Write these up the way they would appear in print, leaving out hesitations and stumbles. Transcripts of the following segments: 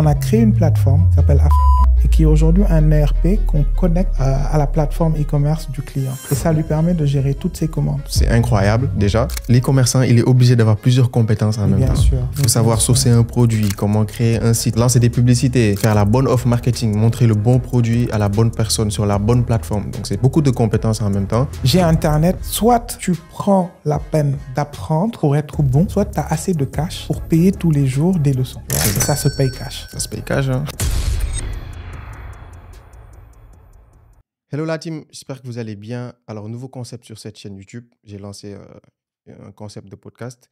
On a créé une plateforme qui s'appelle et qui est aujourd'hui un ERP qu'on connecte à la plateforme e-commerce du client. Et ça lui permet de gérer toutes ses commandes. C'est incroyable déjà. L'e-commerçant, il est obligé d'avoir plusieurs compétences en même temps. Bien sûr. Il faut savoir sourcer un produit, comment créer un site, lancer des publicités, faire la bonne offre marketing, montrer le bon produit à la bonne personne sur la bonne plateforme. Donc c'est beaucoup de compétences en même temps. J'ai Internet, soit tu prends la peine d'apprendre pour être bon, soit tu as assez de cash pour payer tous les jours des leçons. Et ça se paye cash. Ça se paye cash, hein. Hello la team, j'espère que vous allez bien. Alors, nouveau concept sur cette chaîne YouTube. J'ai lancé un concept de podcast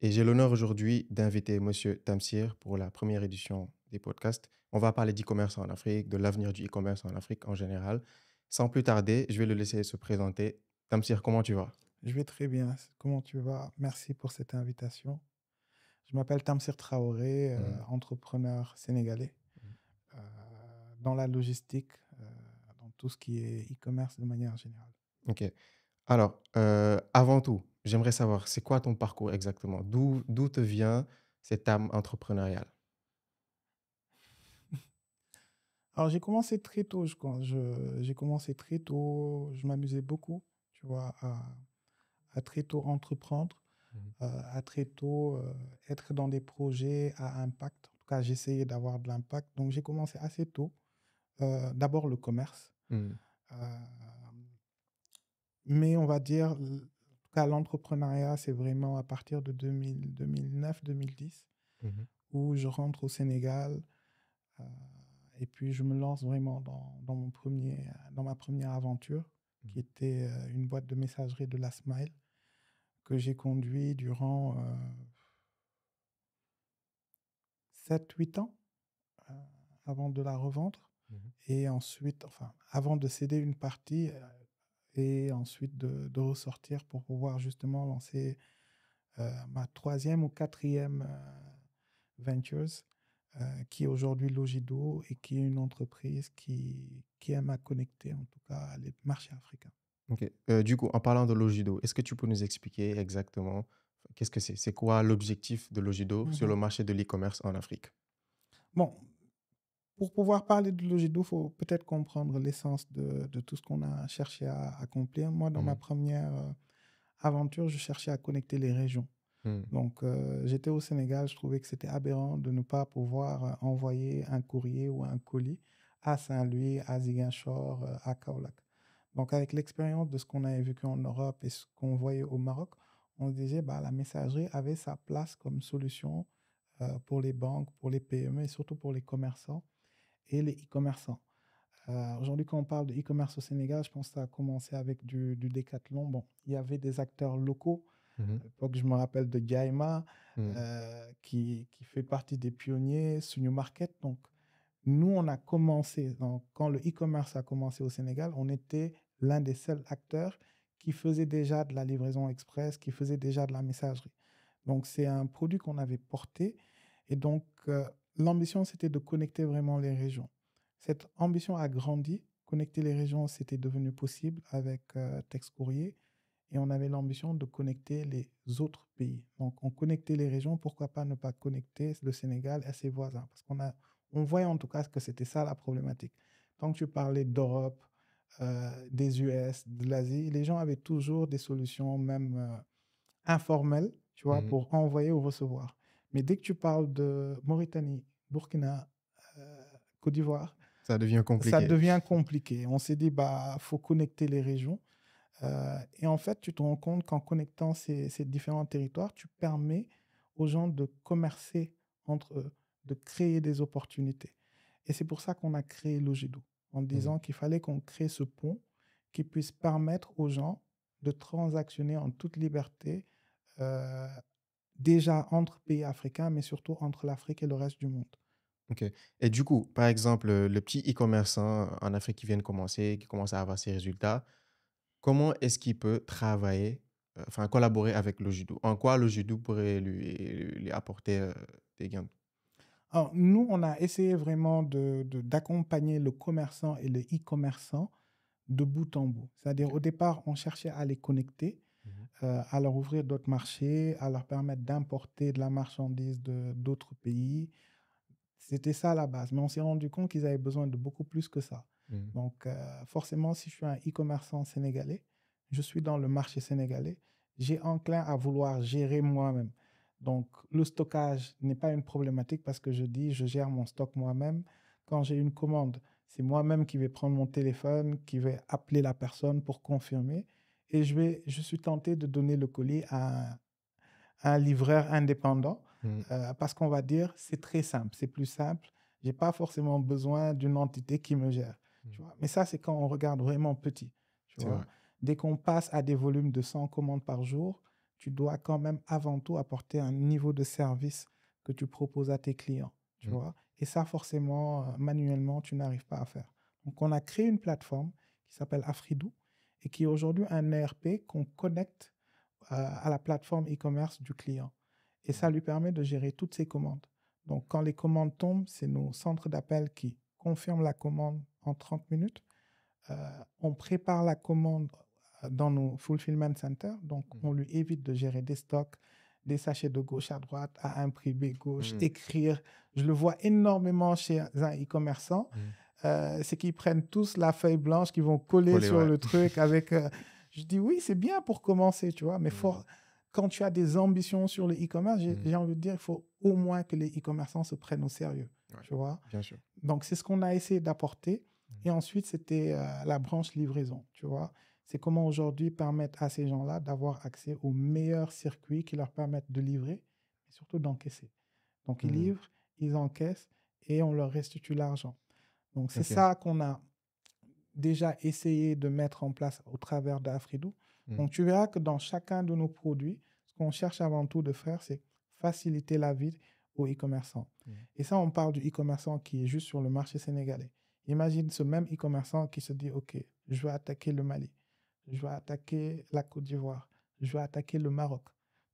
et j'ai l'honneur aujourd'hui d'inviter Monsieur Tamsir pour la première édition des podcasts. On va parler d'e-commerce en Afrique, de l'avenir du e-commerce en Afrique en général. Sans plus tarder, je vais le laisser se présenter. Tamsir, comment tu vas? Je vais très bien. Comment tu vas? Merci pour cette invitation. Je m'appelle Tamsir Traoré, entrepreneur sénégalais euh, dans la logistique, dans tout ce qui est e-commerce de manière générale. Ok. Alors, avant tout, j'aimerais savoir, c'est quoi ton parcours exactement? D'où te vient cette âme entrepreneuriale? Alors, j'ai commencé très tôt. J'ai commencé très tôt. Je m'amusais beaucoup, tu vois, à très tôt entreprendre, Mhm. à très tôt être dans des projets à impact. En tout cas, j'essayais d'avoir de l'impact. Donc, j'ai commencé assez tôt. D'abord, le commerce. Mhm. Euh, mais on va dire, en tout cas, l'entrepreneuriat, c'est vraiment à partir de 2009, 2010, Mhm. où je rentre au Sénégal. euh, et puis, je me lance vraiment dans ma première aventure, qui était une boîte de messagerie de la Smile, que j'ai conduit durant 7-8 ans euh, avant de la revendre. Mhm. Et ensuite, enfin, avant de céder une partie et ensuite de ressortir pour pouvoir justement lancer ma troisième ou quatrième ventures, qui est aujourd'hui Logido et qui est une entreprise qui aime à connecter en tout cas les marchés africains. Ok. Du coup, en parlant de Logido, est-ce que tu peux nous expliquer exactement qu'est-ce que c'est? C'est quoi l'objectif de Logido sur le marché de l'e-commerce en Afrique? Bon, pour pouvoir parler de Logido, il faut peut-être comprendre l'essence de tout ce qu'on a cherché à accomplir. Moi, dans ma Mhm. première aventure, je cherchais à connecter les régions. Mhm. Donc, j'étais au Sénégal, je trouvais que c'était aberrant de ne pas pouvoir envoyer un courrier ou un colis à Saint-Louis, à Ziguinchor, à Kaolack. Donc, avec l'expérience de ce qu'on avait vécu en Europe et ce qu'on voyait au Maroc, on se disait bah, la messagerie avait sa place comme solution pour les banques, pour les PME et surtout pour les commerçants et les e-commerçants. Aujourd'hui, quand on parle de e-commerce au Sénégal, je pense que ça a commencé avec du Decathlon. Bon, il y avait des acteurs locaux. Mhm. À l'époque, je me rappelle de Gaïma, Mhm. qui fait partie des pionniers, Sunyu Market. Donc, nous, on a commencé, quand le e-commerce a commencé au Sénégal, on était l'un des seuls acteurs qui faisait déjà de la livraison express, qui faisait déjà de la messagerie. Donc, c'est un produit qu'on avait porté. Et donc, l'ambition, c'était de connecter vraiment les régions. Cette ambition a grandi. Connecter les régions, c'était devenu possible avec Texte Courrier. Et on avait l'ambition de connecter les autres pays. Donc, on connectait les régions. Pourquoi pas ne pas connecter le Sénégal à ses voisins? Parce on voyait en tout cas que c'était ça la problématique. Tant que tu parlais d'Europe, des US, de l'Asie, les gens avaient toujours des solutions, même informelles, tu vois, Mhm. pour envoyer ou recevoir. Mais dès que tu parles de Mauritanie, Burkina, Côte d'Ivoire, Ça devient ça compliqué. devient compliqué. On s'est dit, bah, faut connecter les régions. Et en fait, tu te rends compte qu'en connectant ces différents territoires, tu permets aux gens de commercer entre eux, de créer des opportunités. Et c'est pour ça qu'on a créé Logido, en Mhm. disant qu'il fallait qu'on crée ce pont qui puisse permettre aux gens de transactionner en toute liberté, euh, déjà entre pays africains, mais surtout entre l'Afrique et le reste du monde. Ok. Et du coup, par exemple, le petit e-commerçant en Afrique qui vient de commencer, qui commence à avoir ses résultats, comment est-ce qu'il peut travailler, enfin collaborer avec Logido? En quoi Logido pourrait lui apporter des gains? Alors, nous, on a essayé vraiment d'accompagner le commerçant et le e-commerçant de bout en bout. C'est-à-dire, Ok. au départ, on cherchait à les connecter, Mhm. à leur ouvrir d'autres marchés, à leur permettre d'importer de la marchandise d'autres pays. C'était ça à la base. Mais on s'est rendu compte qu'ils avaient besoin de beaucoup plus que ça. Mhm. Donc, forcément, si je suis un e-commerçant sénégalais, je suis dans le marché sénégalais, j'ai enclin à vouloir gérer moi-même. Donc, le stockage n'est pas une problématique parce que je dis, je gère mon stock moi-même. Quand j'ai une commande, c'est moi-même qui vais prendre mon téléphone, qui vais appeler la personne pour confirmer. Et je suis tenté de donner le colis à un livreur indépendant Mhm. parce qu'on va dire, c'est très simple, c'est plus simple. Je n'ai pas forcément besoin d'une entité qui me gère. Tu vois. Mais ça, c'est quand on regarde vraiment petit. Tu C'est vois. vrai. Dès qu'on passe à des volumes de 100 commandes par jour, tu dois quand même avant tout apporter un niveau de service que tu proposes à tes clients. Tu Mhm. vois. Et ça, forcément, manuellement, tu n'arrives pas à faire. Donc, on a créé une plateforme qui s'appelle Afridou et qui est aujourd'hui un ERP qu'on connecte à la plateforme e-commerce du client. Et ça lui permet de gérer toutes ses commandes. Donc, quand les commandes tombent, c'est nos centres d'appel qui confirment la commande en 30 minutes. On prépare la commande dans nos fulfillment centers. Donc, Mhm. on lui évite de gérer des stocks, des sachets de gauche à droite, à imprimer gauche, Mhm. écrire. Je le vois énormément chez un e-commerçant. Mhm. C'est qu'ils prennent tous la feuille blanche, qu'ils vont coller Coller, sur ouais. le truc avec... je dis oui, c'est bien pour commencer, tu vois, mais Mhm. quand tu as des ambitions sur le e-commerce, Mhm. j'ai envie de dire, il faut au moins que les e-commerçants se prennent au sérieux, Ouais, tu vois. bien sûr. Donc, c'est ce qu'on a essayé d'apporter. Mhm. Et ensuite, c'était la branche livraison, tu vois. C'est comment aujourd'hui permettre à ces gens-là d'avoir accès aux meilleurs circuits qui leur permettent de livrer, mais surtout d'encaisser. Donc, ils Mhm. livrent, ils encaissent et on leur restitue l'argent. Donc, c'est Ok. ça qu'on a déjà essayé de mettre en place au travers d'Afridou. Mhm. Donc, tu verras que dans chacun de nos produits, ce qu'on cherche avant tout de faire, c'est faciliter la vie aux e-commerçants. Mhm. Et ça, on parle du e-commerçant qui est juste sur le marché sénégalais. Imagine ce même e-commerçant qui se dit, OK, je vais attaquer le Mali, je vais attaquer la Côte d'Ivoire, je vais attaquer le Maroc.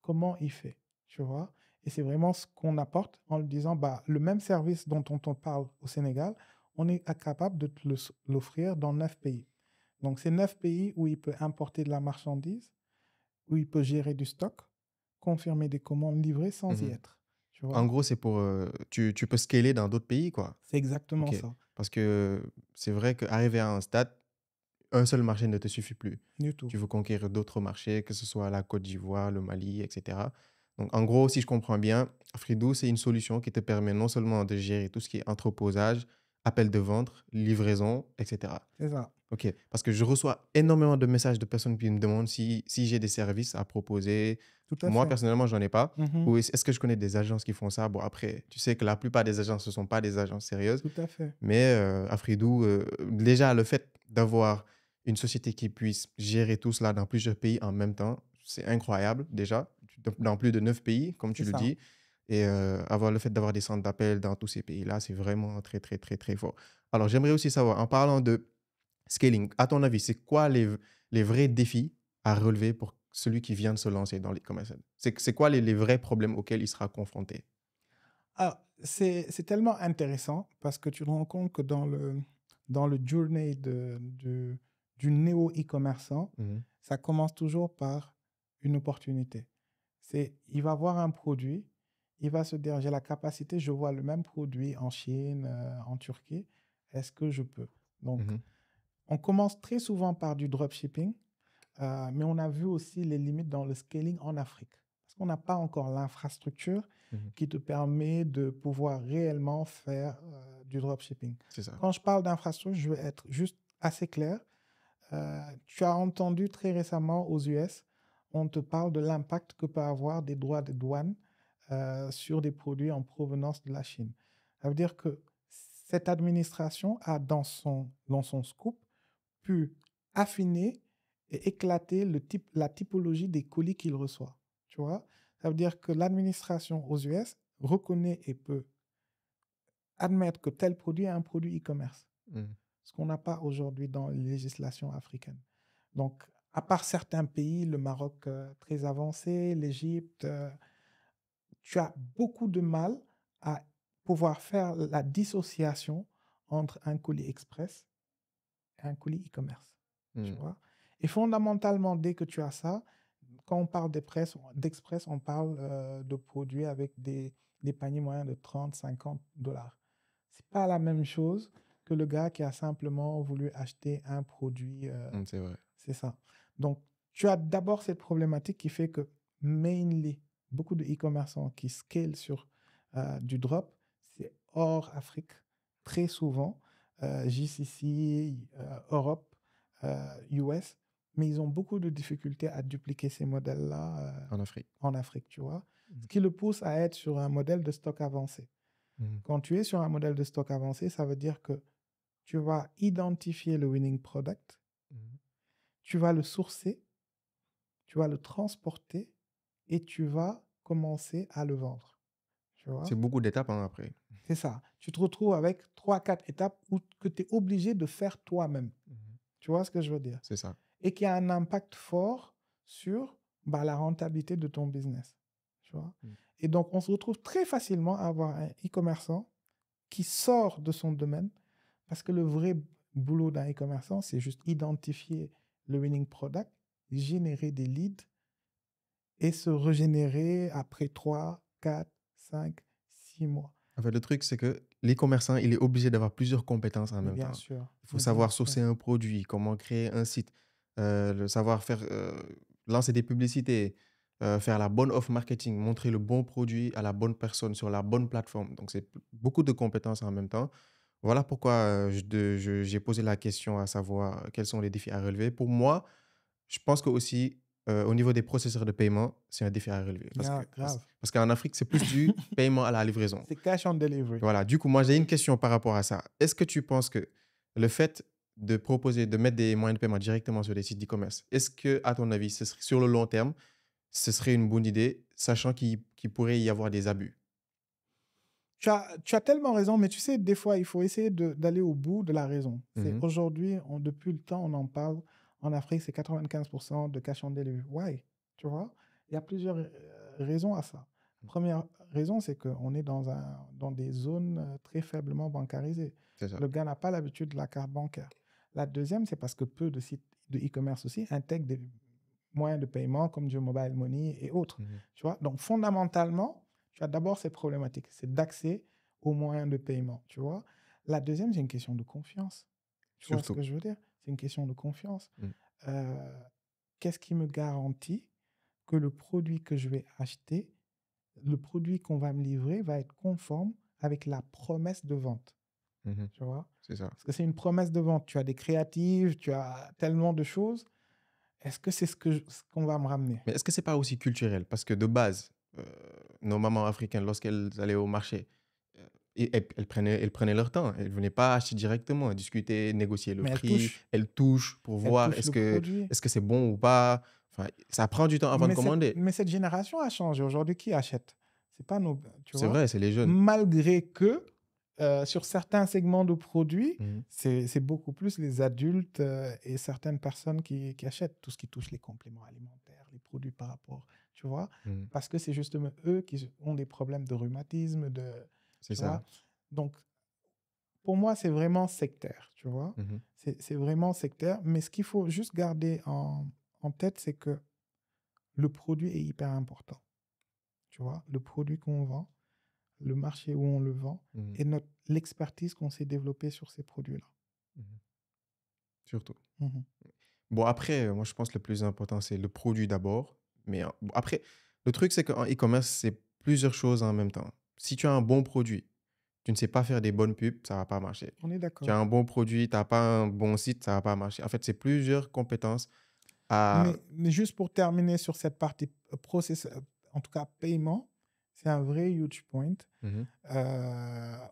Comment il fait, tu vois? Et c'est vraiment ce qu'on apporte en lui disant, bah, le même service dont on te parle au Sénégal, on est capable de te l'offrir dans 9 pays. Donc, c'est 9 pays où il peut importer de la marchandise, où il peut gérer du stock, confirmer des commandes livrées sans y Mhm. être. Tu En vois? gros, c'est pour. Tu peux scaler dans d'autres pays, quoi. C'est exactement Ok. ça. Parce que c'est vrai qu'arriver à un stade, un seul marché ne te suffit plus. Du tout. Tu veux conquérir d'autres marchés, que ce soit la Côte d'Ivoire, le Mali, etc. Donc, en gros, si je comprends bien, Fridoo, c'est une solution qui te permet non seulement de gérer tout ce qui est entreposage, appel de vente, livraison, etc. C'est ça. Ok, parce que je reçois énormément de messages de personnes qui me demandent si j'ai des services à proposer. Tout à Moi, fait. personnellement, j'en ai pas. Mhm. Ou est-ce que je connais des agences qui font ça? Bon, après, tu sais que la plupart des agences, ce ne sont pas des agences sérieuses. Tout à fait. Mais Afridou, déjà, le fait d'avoir une société qui puisse gérer tout cela dans plusieurs pays en même temps, c'est incroyable, déjà. Dans plus de 9 pays, comme C'est tu le ça. dis. Et avoir le fait d'avoir des centres d'appel dans tous ces pays-là, c'est vraiment très, très, très, très fort. Alors, j'aimerais aussi savoir, en parlant de scaling, à ton avis, c'est quoi les vrais défis à relever pour celui qui vient de se lancer dans l'e-commerce? C'est quoi les vrais problèmes auxquels il sera confronté? Ah, c'est tellement intéressant parce que tu te rends compte que dans le journey du néo-e-commerçant, Mhm. ça commence toujours par une opportunité. Il va voir un produit, il va se dire, j'ai la capacité, je vois le même produit en Chine, en Turquie, est-ce que je peux? Donc, Mhm. on commence très souvent par du dropshipping, mais on a vu aussi les limites dans le scaling en Afrique. Parce qu'on n'a pas encore l'infrastructure Mhm. qui te permet de pouvoir réellement faire du dropshipping. C'est ça. Quand je parle d'infrastructure, je vais être juste assez clair. Tu as entendu très récemment aux US, on te parle de l'impact que peut avoir des droits de douane sur des produits en provenance de la Chine. Ça veut dire que cette administration a dans son scoop pu affiner et éclater la typologie des colis qu'il reçoit. Tu vois? Ça veut dire que l'administration aux US reconnaît et peut admettre que tel produit est un produit e-commerce, Mhm. ce qu'on n'a pas aujourd'hui dans les législations africaines. Donc, à part certains pays, le Maroc très avancé, l'Égypte, tu as beaucoup de mal à pouvoir faire la dissociation entre un colis express et un colis e-commerce. Tu Mhm. vois? Et fondamentalement, dès que tu as ça, quand on parle d'express, on parle de produits avec des paniers moyens de 30, $50. c'est pas la même chose que le gars qui a simplement voulu acheter un produit. C'est vrai. C'est ça. Donc, tu as d'abord cette problématique qui fait que, mainly, beaucoup de e-commerçants qui scalent sur du drop, c'est hors Afrique, très souvent, GCC, Europe, US, mais ils ont beaucoup de difficultés à dupliquer ces modèles-là En Afrique. en Afrique, tu vois. Mhm. Ce qui le pousse à être sur un modèle de stock avancé. Mhm. Quand tu es sur un modèle de stock avancé, ça veut dire que tu vas identifier le winning product, Mhm. tu vas le sourcer, tu vas le transporter et tu vas commencer à le vendre. Tu vois? C'est beaucoup d'étapes hein, après. C'est ça. Tu te retrouves avec 3-4 étapes que tu es obligé de faire toi-même. Mhm. Tu vois ce que je veux dire? C'est ça. Et qui a un impact fort sur la rentabilité de ton business. Tu vois? Mhm. Et donc, on se retrouve très facilement à avoir un e-commerçant qui sort de son domaine parce que le vrai boulot d'un e-commerçant, c'est juste identifier le winning product, générer des leads et se régénérer après 3, 4, 5, 6 mois. En fait, le truc, c'est que l'e-commerçant, il est obligé d'avoir plusieurs compétences en Mais même bien temps. sûr. Il faut Mais bien savoir sûr. sourcer un produit, comment créer un site, le savoir faire, lancer des publicités, faire la bonne off marketing, montrer le bon produit à la bonne personne sur la bonne plateforme. Donc, c'est beaucoup de compétences en même temps. Voilà pourquoi j'ai posé la question à savoir quels sont les défis à relever. Pour moi, je pense que aussi, au niveau des processeurs de paiement, c'est un défi à relever. Ah, grave. Parce qu'en Afrique, c'est plus du paiement à la livraison. C'est cash on delivery. Voilà, du coup, moi, j'ai une question par rapport à ça. Est-ce que tu penses que le fait de proposer, de mettre des moyens de paiement directement sur les sites d'e-commerce, est-ce que, à ton avis, sur le long terme, ce serait une bonne idée, sachant qu'il pourrait y avoir des abus? Tu as tellement raison, mais tu sais, des fois, il faut essayer d'aller au bout de la raison. C'est Mhm. aujourd'hui, depuis le temps, on en parle. En Afrique, c'est 95% de cash on delivery. Why? Tu vois? Il y a plusieurs raisons à ça. Première raison, c'est qu'on est dans des zones très faiblement bancarisées. C'est ça. Le gars n'a pas l'habitude de la carte bancaire. La deuxième, c'est parce que peu de sites de e-commerce aussi intègrent des moyens de paiement comme du mobile money et autres. Mhm. Tu vois? Donc, fondamentalement, tu as d'abord cette problématique, c'est d'accès aux moyens de paiement, tu vois. La deuxième, c'est une question de confiance. Tu vois ce Surtout. que je veux dire? C'est une question de confiance. Mhm. Qu'est-ce qui me garantit que le produit que je vais acheter, le produit qu'on va me livrer va être conforme avec la promesse de vente, Mhm. tu vois? C'est ça. Parce que c'est une promesse de vente. Tu as des créatives, tu as tellement de choses. Est-ce que c'est ce qu'on va me ramener? Mais est-ce que c'est pas aussi culturel? Parce que de base, nos mamans africaines, lorsqu'elles allaient au marché, elles prenaient leur temps. Elles ne venaient pas acheter directement, discuter, négocier le Mais prix. Elles touchent pour elle voir touche est-ce le que produit. est-ce que c'est bon ou pas. Enfin, ça prend du temps avant de commander. Mais cette génération a changé. Aujourd'hui, qui achète? C'est pas nos, tu C'est vois? vrai, c'est les jeunes. Malgré que sur certains segments de produits, Mhm. c'est beaucoup plus les adultes et certaines personnes qui achètent tout ce qui touche les compléments alimentaires, les produits par rapport, tu vois? Mhm. Parce que c'est justement eux qui ont des problèmes de rhumatisme, C'est tu ça. vois? Donc, pour moi, c'est vraiment sectaire, tu vois? Mhm. C'est vraiment sectaire. Mais ce qu'il faut juste garder en tête, c'est que le produit est hyper important. Tu vois, le produit qu'on vend, le marché où on le vend Mhm. et l'expertise qu'on s'est développée sur ces produits-là. Mhm. Surtout. Mhm. Bon, après, moi, je pense que le plus important, c'est le produit d'abord. Mais bon, après, le truc, c'est qu'en e-commerce, c'est plusieurs choses en même temps. Si tu as un bon produit, tu ne sais pas faire des bonnes pubs, ça ne va pas marcher. On est Tu as d'accord. un bon produit, tu n'as pas un bon site, ça ne va pas marcher. En fait, c'est plusieurs compétences à... Mais juste pour terminer sur cette partie process, en tout cas paiement, c'est un vrai huge point. Mhm.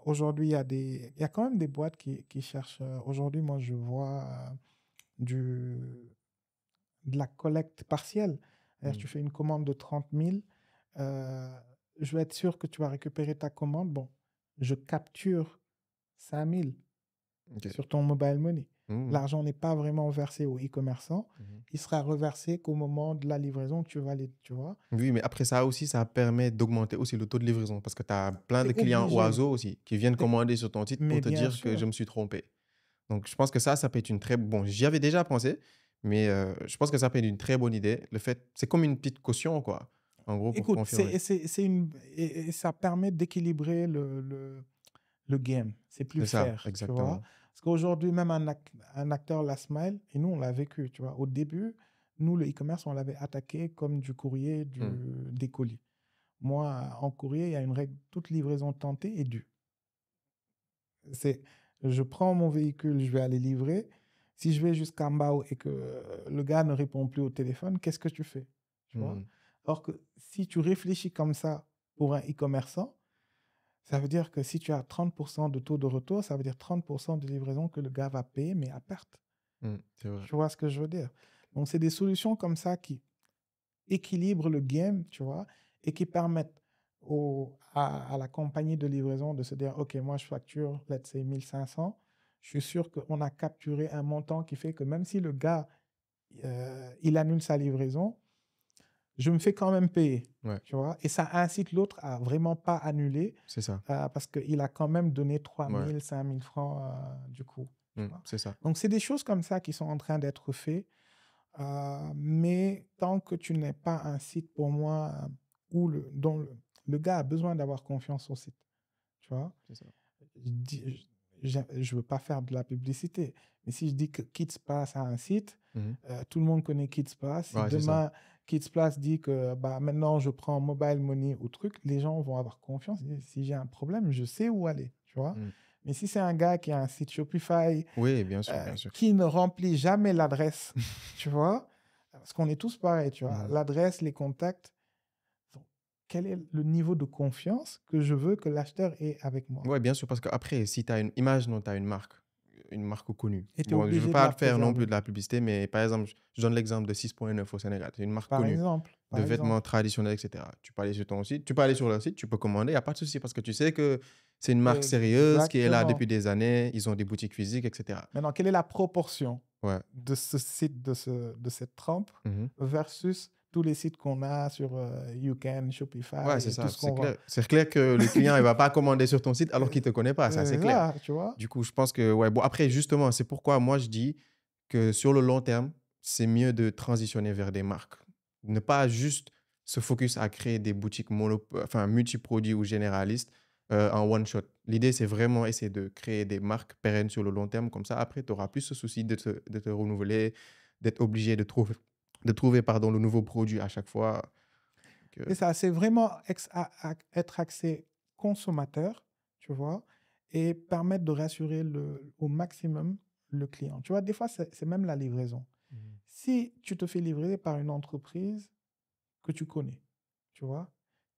Aujourd'hui, il y a quand même des boîtes qui cherchent. Aujourd'hui, moi, je vois du, de la collecte partielle. C'est-à-dire, Mhm. tu fais une commande de 30 000, je vais être sûr que tu vas récupérer ta commande. Bon, je capture 5 000 Ok. sur ton mobile money. Mhm. L'argent n'est pas vraiment versé au e-commerçant. Mhm. Il sera reversé qu'au moment de la livraison que tu valides, tu vois. Oui, mais après ça aussi, ça permet d'augmenter aussi le taux de livraison parce que tu as plein Tu de es clients obligé. oiseaux aussi qui viennent commander sur ton site pour Mais te bien dire que je sûr. me suis trompé. Donc, je pense que ça peut être une très... Bon, j'y avais déjà pensé, mais je pense que ça peut être une très bonne idée. Le fait, c'est comme une petite caution, quoi, en gros, pour Écoute, confirmer. et ça permet d'équilibrer le game. C'est plus C'est ça, fair, tu vois. exactement. Parce qu'aujourd'hui, même un acteur Last Mile, et nous, on l'a vécu, tu vois. Au début, nous, le e-commerce, on l'avait attaqué comme du courrier, des colis. Moi, en courrier, il y a une règle, toute livraison tentée est due. Je prends mon véhicule, je vais aller livrer. Si je vais jusqu'à Mbao et que le gars ne répond plus au téléphone, qu'est-ce que tu fais? Tu vois? Alors que si tu réfléchis comme ça pour un e-commerçant, ça veut dire que si tu as 30% de taux de retour, ça veut dire 30% de livraison que le gars va payer, mais à perte. C'est vrai. Tu vois ce que je veux dire? Donc, c'est des solutions comme ça qui équilibrent le game, tu vois, et qui permettent à la compagnie de livraison de se dire, OK, moi, je facture, let's say, 1500. Je suis sûr qu'on a capturé un montant qui fait que même si le gars, il annule sa livraison, je me fais quand même payer, Ouais, tu vois. Et ça incite l'autre à vraiment pas annuler c'est ça. parce qu'il a quand même donné 3 Ouais, 000, 5 000 francs du coup, tu vois. c'est ça. Donc, c'est des choses comme ça qui sont en train d'être faites. Mais tant que tu n'es pas un site pour moi dont le gars a besoin d'avoir confiance au site, tu vois. C'est ça. Je veux pas faire de la publicité, mais si je dis que KidsPass a un site, Mhm. tout le monde connaît KidsPass. Si Ouais, c'est ça. demain KidsPass dit que bah, maintenant je prends mobile money ou truc, les gens vont avoir confiance. Et si j'ai un problème, je sais où aller, tu vois. Mm. Mais si c'est un gars qui a un site Shopify, Oui, bien sûr, bien sûr. qui ne remplit jamais l'adresse, tu vois, parce qu'on est tous pareils, tu vois, Mhm. l'adresse, les contacts. Donc, quel est le niveau de confiance que je veux que l'acheteur ait avec moi? Ouais, bien sûr, parce qu'après, si tu as une image, non, tu as une marque connue. Et tu es Bon, je ne veux obligé de pas la faire non plus préserver. de la publicité, mais par exemple, je donne l'exemple de 6.9 au Sénégal. C'est une marque Par connue exemple, de par vêtements exemple. traditionnels, etc. Tu peux aller sur ton site, tu peux aller sur leur site, tu peux commander, il n'y a pas de souci parce que tu sais que c'est une marque sérieuse qui est là Exactement. depuis des années, ils ont des boutiques physiques, etc. Maintenant, quelle est la proportion Ouais. de ce site, de cette trempe Mhm. versus tous les sites qu'on a sur YouCan, Ouais, Shopify c'est et tout ça, ce c'est qu'on vend? clair. C'est clair que le client, il va pas commander sur ton site alors qu'il te connaît pas, ça c'est C'est clair. ça, tu vois? Du coup, je pense que, ouais, bon, après, justement, c'est pourquoi moi je dis que sur le long terme, c'est mieux de transitionner vers des marques. Ne pas juste se focus à créer des boutiques enfin, multiproduits ou généralistes en one shot. L'idée, c'est vraiment essayer de créer des marques pérennes sur le long terme. Comme ça, après, tu auras plus ce souci de te renouveler, d'être obligé de trouver pardon, le nouveau produit à chaque fois. C'est ça, c'est vraiment être axé consommateur, tu vois, et permettre de rassurer au maximum le client. Tu vois, des fois, c'est même la livraison. Mhm. Si tu te fais livrer par une entreprise que tu connais, tu vois,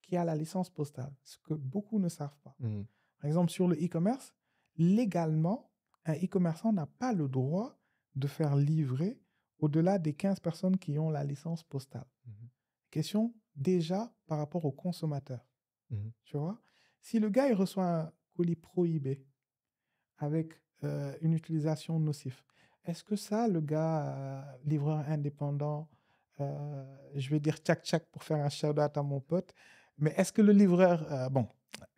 qui a la licence postale, ce que beaucoup ne savent pas. Mhm. Par exemple, sur le e-commerce, légalement, un e-commerçant n'a pas le droit de faire livrer au-delà des 15 personnes qui ont la licence postale. Mhm. Question déjà par rapport au consommateur. Mhm. Tu vois, si le gars il reçoit un colis prohibé avec une utilisation nocive, est-ce que ça, le gars, livreur indépendant, je vais dire tchac-tchac pour faire un shout-out à mon pote, mais est-ce que le livreur,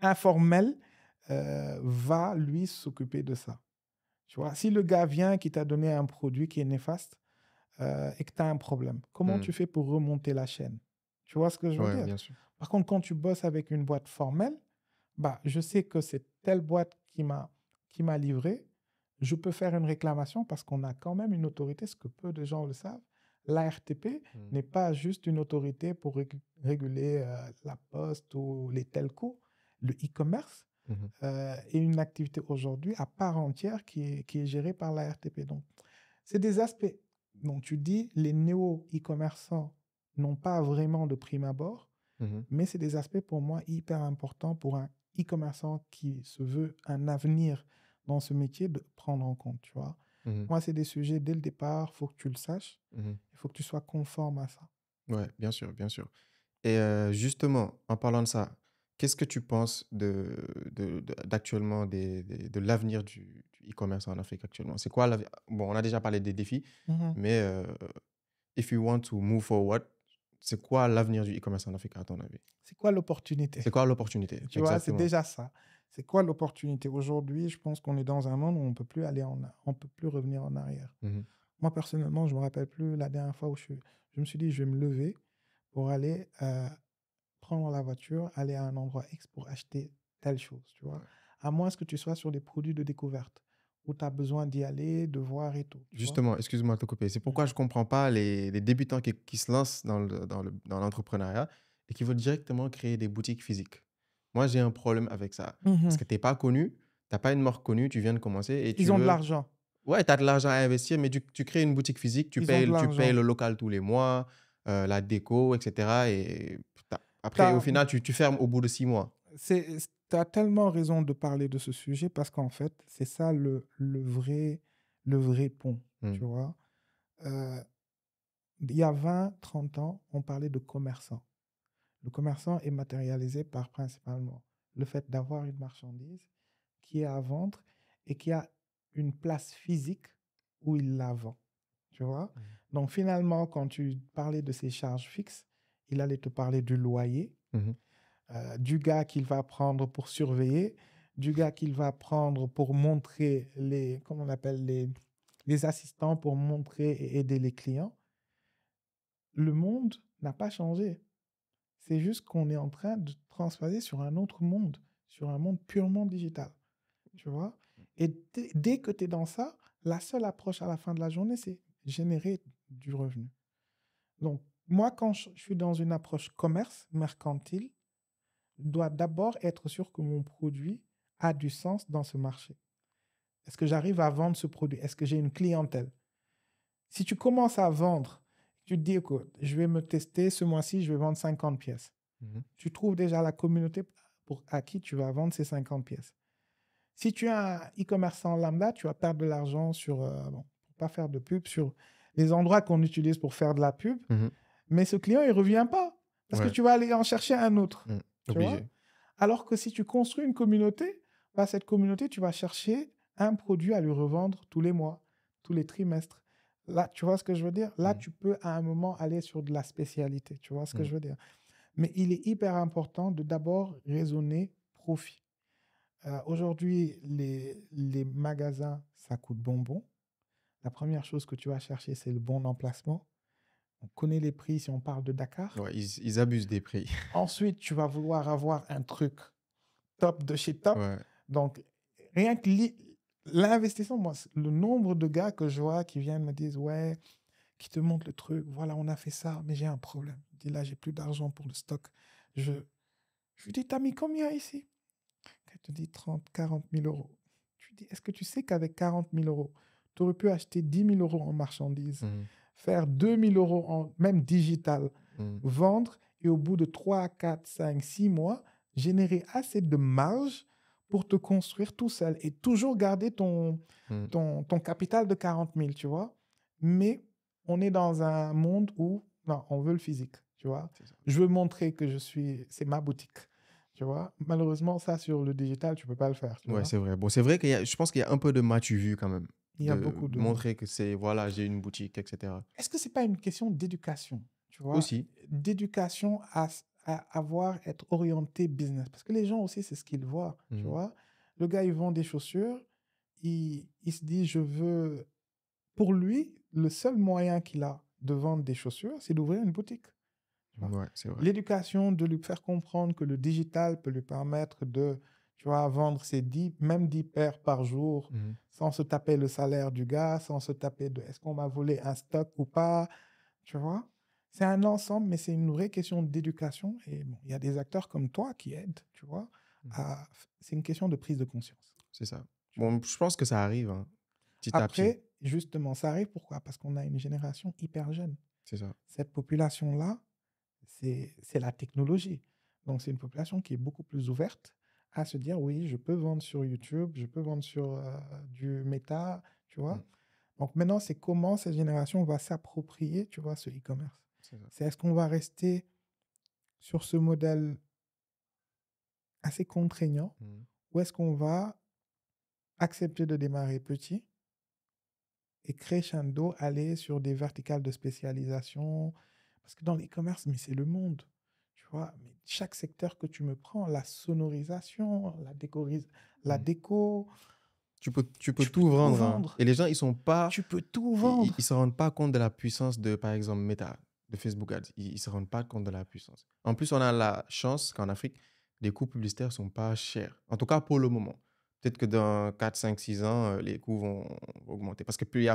informel, va lui s'occuper de ça? Tu vois, si le gars vient qui t'a donné un produit qui est néfaste et que tu as un problème, comment Mhm. tu fais pour remonter la chaîne? Tu vois ce que je veux Ouais, dire? bien sûr. Par contre, quand tu bosses avec une boîte formelle, bah, je sais que c'est telle boîte qui m'a livré. Je peux faire une réclamation parce qu'on a quand même une autorité, ce que peu de gens le savent. L'ARTP Mhm. n'est pas juste une autorité pour réguler la poste ou les telcos. Le e-commerce Mhm. est une activité aujourd'hui à part entière qui est gérée par l'ARTP. Donc, c'est des aspects dont tu dis les néo-e-commerçants n'ont pas vraiment de prime abord, Mhm. mais c'est des aspects pour moi hyper importants pour un e-commerçant qui se veut un avenir dans ce métier de prendre en compte, tu vois. Mhm. Moi, c'est des sujets, dès le départ, il faut que tu le saches, Mhm. il faut que tu sois conforme à ça. Ouais, bien sûr, bien sûr. Et justement, en parlant de ça, qu'est-ce que tu penses d'actuellement de l'avenir du e-commerce en Afrique actuellement? C'est quoi bon, on a déjà parlé des défis, Mhm. mais if you want to move forward, c'est quoi l'avenir du e-commerce en Afrique à ton avis? C'est quoi l'opportunité? C'est quoi l'opportunité? Tu vois, c'est Exactement. déjà ça. C'est quoi l'opportunité? Aujourd'hui, je pense qu'on est dans un monde où on peut plus on peut plus revenir en arrière. Mhm. Moi, personnellement, je me rappelle plus la dernière fois où je me suis dit, je vais me lever pour aller prendre la voiture, aller à un endroit X pour acheter telle chose, tu vois. Ouais. à moins que tu sois sur des produits de découverte, où tu as besoin d'y aller, de voir et tout, tu vois. Justement, excuse-moi de te couper. C'est pourquoi je ne comprends pas les débutants qui se lancent dans l'entrepreneuriat et qui veulent directement créer des boutiques physiques. Moi, j'ai un problème avec ça. Parce Mhm. que tu n'es pas connu, tu n'as pas une marque connue, tu viens de commencer et tu Ils ont de veux. l'argent. Ouais, tu as de l'argent à investir, mais tu crées une boutique physique, Ils ont de tu payes l'argent. le local tous les mois, la déco, etc. Et après, au T'as, final, tu fermes au bout de 6 mois. tu as tellement raison de parler de ce sujet parce qu'en fait, c'est ça le vrai pont, Hmm. tu vois. Euh, il y a 20, 30 ans, on parlait de commerçant. Le commerçant est matérialisé par principalement le fait d'avoir une marchandise qui est à vendre et qui a une place physique où il la vend. Tu vois? Donc finalement, quand tu parlais de ses charges fixes, il allait te parler du loyer, Mhm. du gars qu'il va prendre pour surveiller, du gars qu'il va prendre pour montrer comment on appelle, les assistants pour montrer et aider les clients. Le monde n'a pas changé. C'est juste qu'on est en train de transposer sur un autre monde, sur un monde purement digital. Tu vois? Et dès que tu es dans ça, la seule approche à la fin de la journée, c'est générer du revenu. Donc, moi, quand je suis dans une approche commerce, mercantile, je dois d'abord être sûr que mon produit a du sens dans ce marché. Est-ce que j'arrive à vendre ce produit? Est-ce que j'ai une clientèle? Si tu commences à vendre, tu te dis, écoute, je vais me tester, ce mois-ci, je vais vendre 50 pièces. Mhm. Tu trouves déjà la communauté à qui tu vas vendre ces 50 pièces. Si tu es un e-commerçant lambda, tu vas perdre de l'argent sur, bon, pour pas faire de pub, sur les endroits qu'on utilise pour faire de la pub, Mhm. mais ce client, il ne revient pas parce que Ouais. tu vas aller en chercher un autre, tu vois. Obligé. Alors que si tu construis une communauté, bah, cette communauté, tu vas chercher un produit à lui revendre tous les mois, tous les trimestres. Là, tu vois ce que je veux dire? Là, Mhm. tu peux à un moment aller sur de la spécialité, tu vois ce que Mhm. je veux dire? Mais il est hyper important de d'abord raisonner profit. Aujourd'hui, les magasins, ça coûte bonbon. La première chose que tu vas chercher, c'est le bon emplacement. On connaît les prix si on parle de Dakar. Ouais, ils abusent des prix. Ensuite, tu vas vouloir avoir un truc top de chez top. Ouais. Donc, rien que l'investissement, moi, le nombre de gars que je vois qui viennent me disent, ouais, qui te montrent le truc, voilà, on a fait ça, mais j'ai un problème. Je dis, là, j'ai plus d'argent pour le stock. Je, je lui dis, t'as mis combien ici? Elle te dit 30, 40 000 euros. Tu dis, est-ce que tu sais qu'avec 40 000 euros, tu aurais pu acheter 10 000 euros en marchandises, Mhm. faire 2 000 euros en même digital, Mhm. vendre et au bout de 3, 4, 5, 6 mois, générer assez de marge pour te construire tout seul et toujours garder Mhm. ton capital de 40 000, tu vois. Mais on est dans un monde où, non, on veut le physique, tu vois. C'est ça. Je veux montrer que c'est ma boutique. Tu vois, malheureusement, ça, sur le digital, tu peux pas le faire, tu Ouais, vois. c'est vrai. Bon, c'est vrai je pense qu'il y a un peu de matu vu quand même. Il y a De beaucoup de... montrer que c'est, voilà, j'ai une boutique, etc. Est-ce que c'est pas une question d'éducation, tu vois, Aussi. d'éducation à avoir, être orienté business? Parce que les gens aussi, c'est ce qu'ils voient, tu Mhm. vois. Le gars, il vend des chaussures, il se dit, je veux... Pour lui, le seul moyen qu'il a de vendre des chaussures, c'est d'ouvrir une boutique. Tu vois. Ouais, c'est vrai. L'éducation, de lui faire comprendre que le digital peut lui permettre de, tu vois, vendre même 10 paires par jour Mhm. sans se taper le salaire du gars, sans se taper de est-ce qu'on m'a volé un stock ou pas, tu vois. C'est un ensemble, mais c'est une vraie question d'éducation. Et bon, il y a des acteurs comme toi qui aident, tu vois. Mhm. C'est une question de prise de conscience. C'est ça. Bon, je pense que ça arrive, hein, petit à petit. Après, justement, ça arrive pourquoi? Parce qu'on a une génération hyper jeune. C'est ça. Cette population-là, c'est la technologie. Donc, c'est une population qui est beaucoup plus ouverte à se dire, oui, je peux vendre sur YouTube, je peux vendre sur du Meta, tu Mhm. vois. Donc, maintenant, c'est comment cette génération va s'approprier, tu vois, ce e-commerce. C'est ça. C'est est-ce qu'on va rester sur ce modèle assez contraignant Mhm. ou est-ce qu'on va accepter de démarrer petit et crescendo aller sur des verticales de spécialisation? Parce que dans l'e-commerce, mais c'est le monde. Tu vois, mais chaque secteur que tu me prends, la sonorisation, la Mhm. déco, Tu peux tu peux tout tout vendre, hein. vendre. Et les gens, ils sont pas, Tu peux tout ils vendre. se rendent pas compte de la puissance de, par exemple, Meta, de Facebook Ads. Ils se rendent pas compte de la puissance. En plus, on a la chance qu'en Afrique, les coûts publicitaires sont pas chers. En tout cas, pour le moment. peut-être que dans 4, 5, 6 ans, les coûts vont augmenter. Parce que plus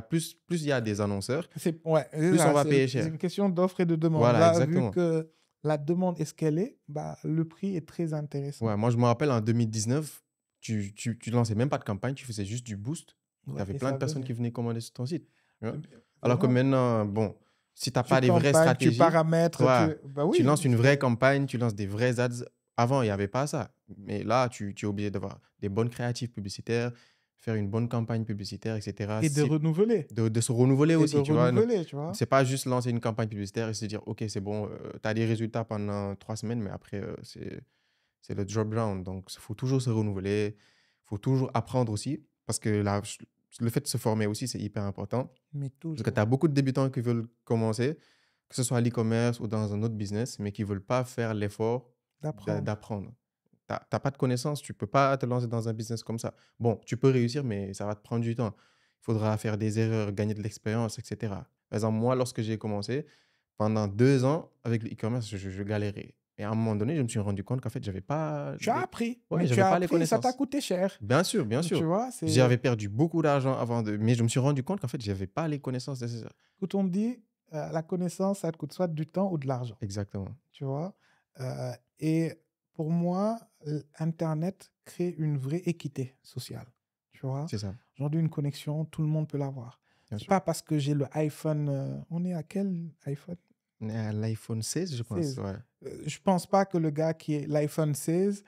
il y a des annonceurs, Ouais, plus on ça, va payer c'est cher. une question d'offre et de demande. Voilà, Là, vu exactement. que la demande est ce qu'elle est, bah, le prix est très intéressant. Ouais, moi, je me rappelle en 2019, tu lançais même pas de campagne, tu faisais juste du boost. Tu Ouais, avais et plein ça de personnes venait. qui venaient commander sur ton site. Tu vois? C'est Alors que vrai. maintenant, bon, si tu n'as Tu pas des vraies campagnes, tu stratégies, paramètres, ouais, bah tu oui, lances une vraie campagne, tu lances des vrais ads. Avant, il n'y avait pas ça. Mais là, tu es obligé d'avoir des bonnes créatives publicitaires, faire une bonne campagne publicitaire, etc. et de renouveler. De se renouveler Et de aussi, tu vois. renouveler, tu vois. C'est pas juste lancer une campagne publicitaire et se dire, OK, c'est bon, tu as des résultats pendant 3 semaines, mais après, c'est le drop down. Donc, il faut toujours se renouveler. Il faut toujours apprendre aussi. Parce que le fait de se former aussi, c'est hyper important. Mais Parce que tu toujours. as beaucoup de débutants qui veulent commencer, que ce soit à l'e-commerce ou dans un autre business, mais qui ne veulent pas faire l'effort D'apprendre. d'apprendre. Tu n'as pas de connaissances, tu ne peux pas te lancer dans un business comme ça. Bon, tu peux réussir, mais ça va te prendre du temps. Il faudra faire des erreurs, gagner de l'expérience, etc. Par exemple, moi, lorsque j'ai commencé, pendant 2 ans, avec l'e-commerce, je galérais. Et à un moment donné, je me suis rendu compte qu'en fait, j'avais pas Tu as appris, ouais, mais tu j'avais as pas les appris, ça t'a connaissances. coûté cher. Bien sûr, bien Tu sûr. vois, J'avais c'est perdu beaucoup d'argent avant de... Mais je me suis rendu compte qu'en fait, j'avais pas les connaissances nécessaires. quand on dit la connaissance, ça te coûte soit du temps ou de l'argent. Exactement. Tu vois. Et pour moi, Internet crée une vraie équité sociale. Tu vois. C'est ça, Aujourd'hui, une connexion, tout le monde peut l'avoir. bien C'est sûr. pas parce que j'ai le iPhone. On est à quel iPhone On est à l'iPhone 16, je pense. 16. Ouais. Je pense pas que le gars qui est l'iPhone 16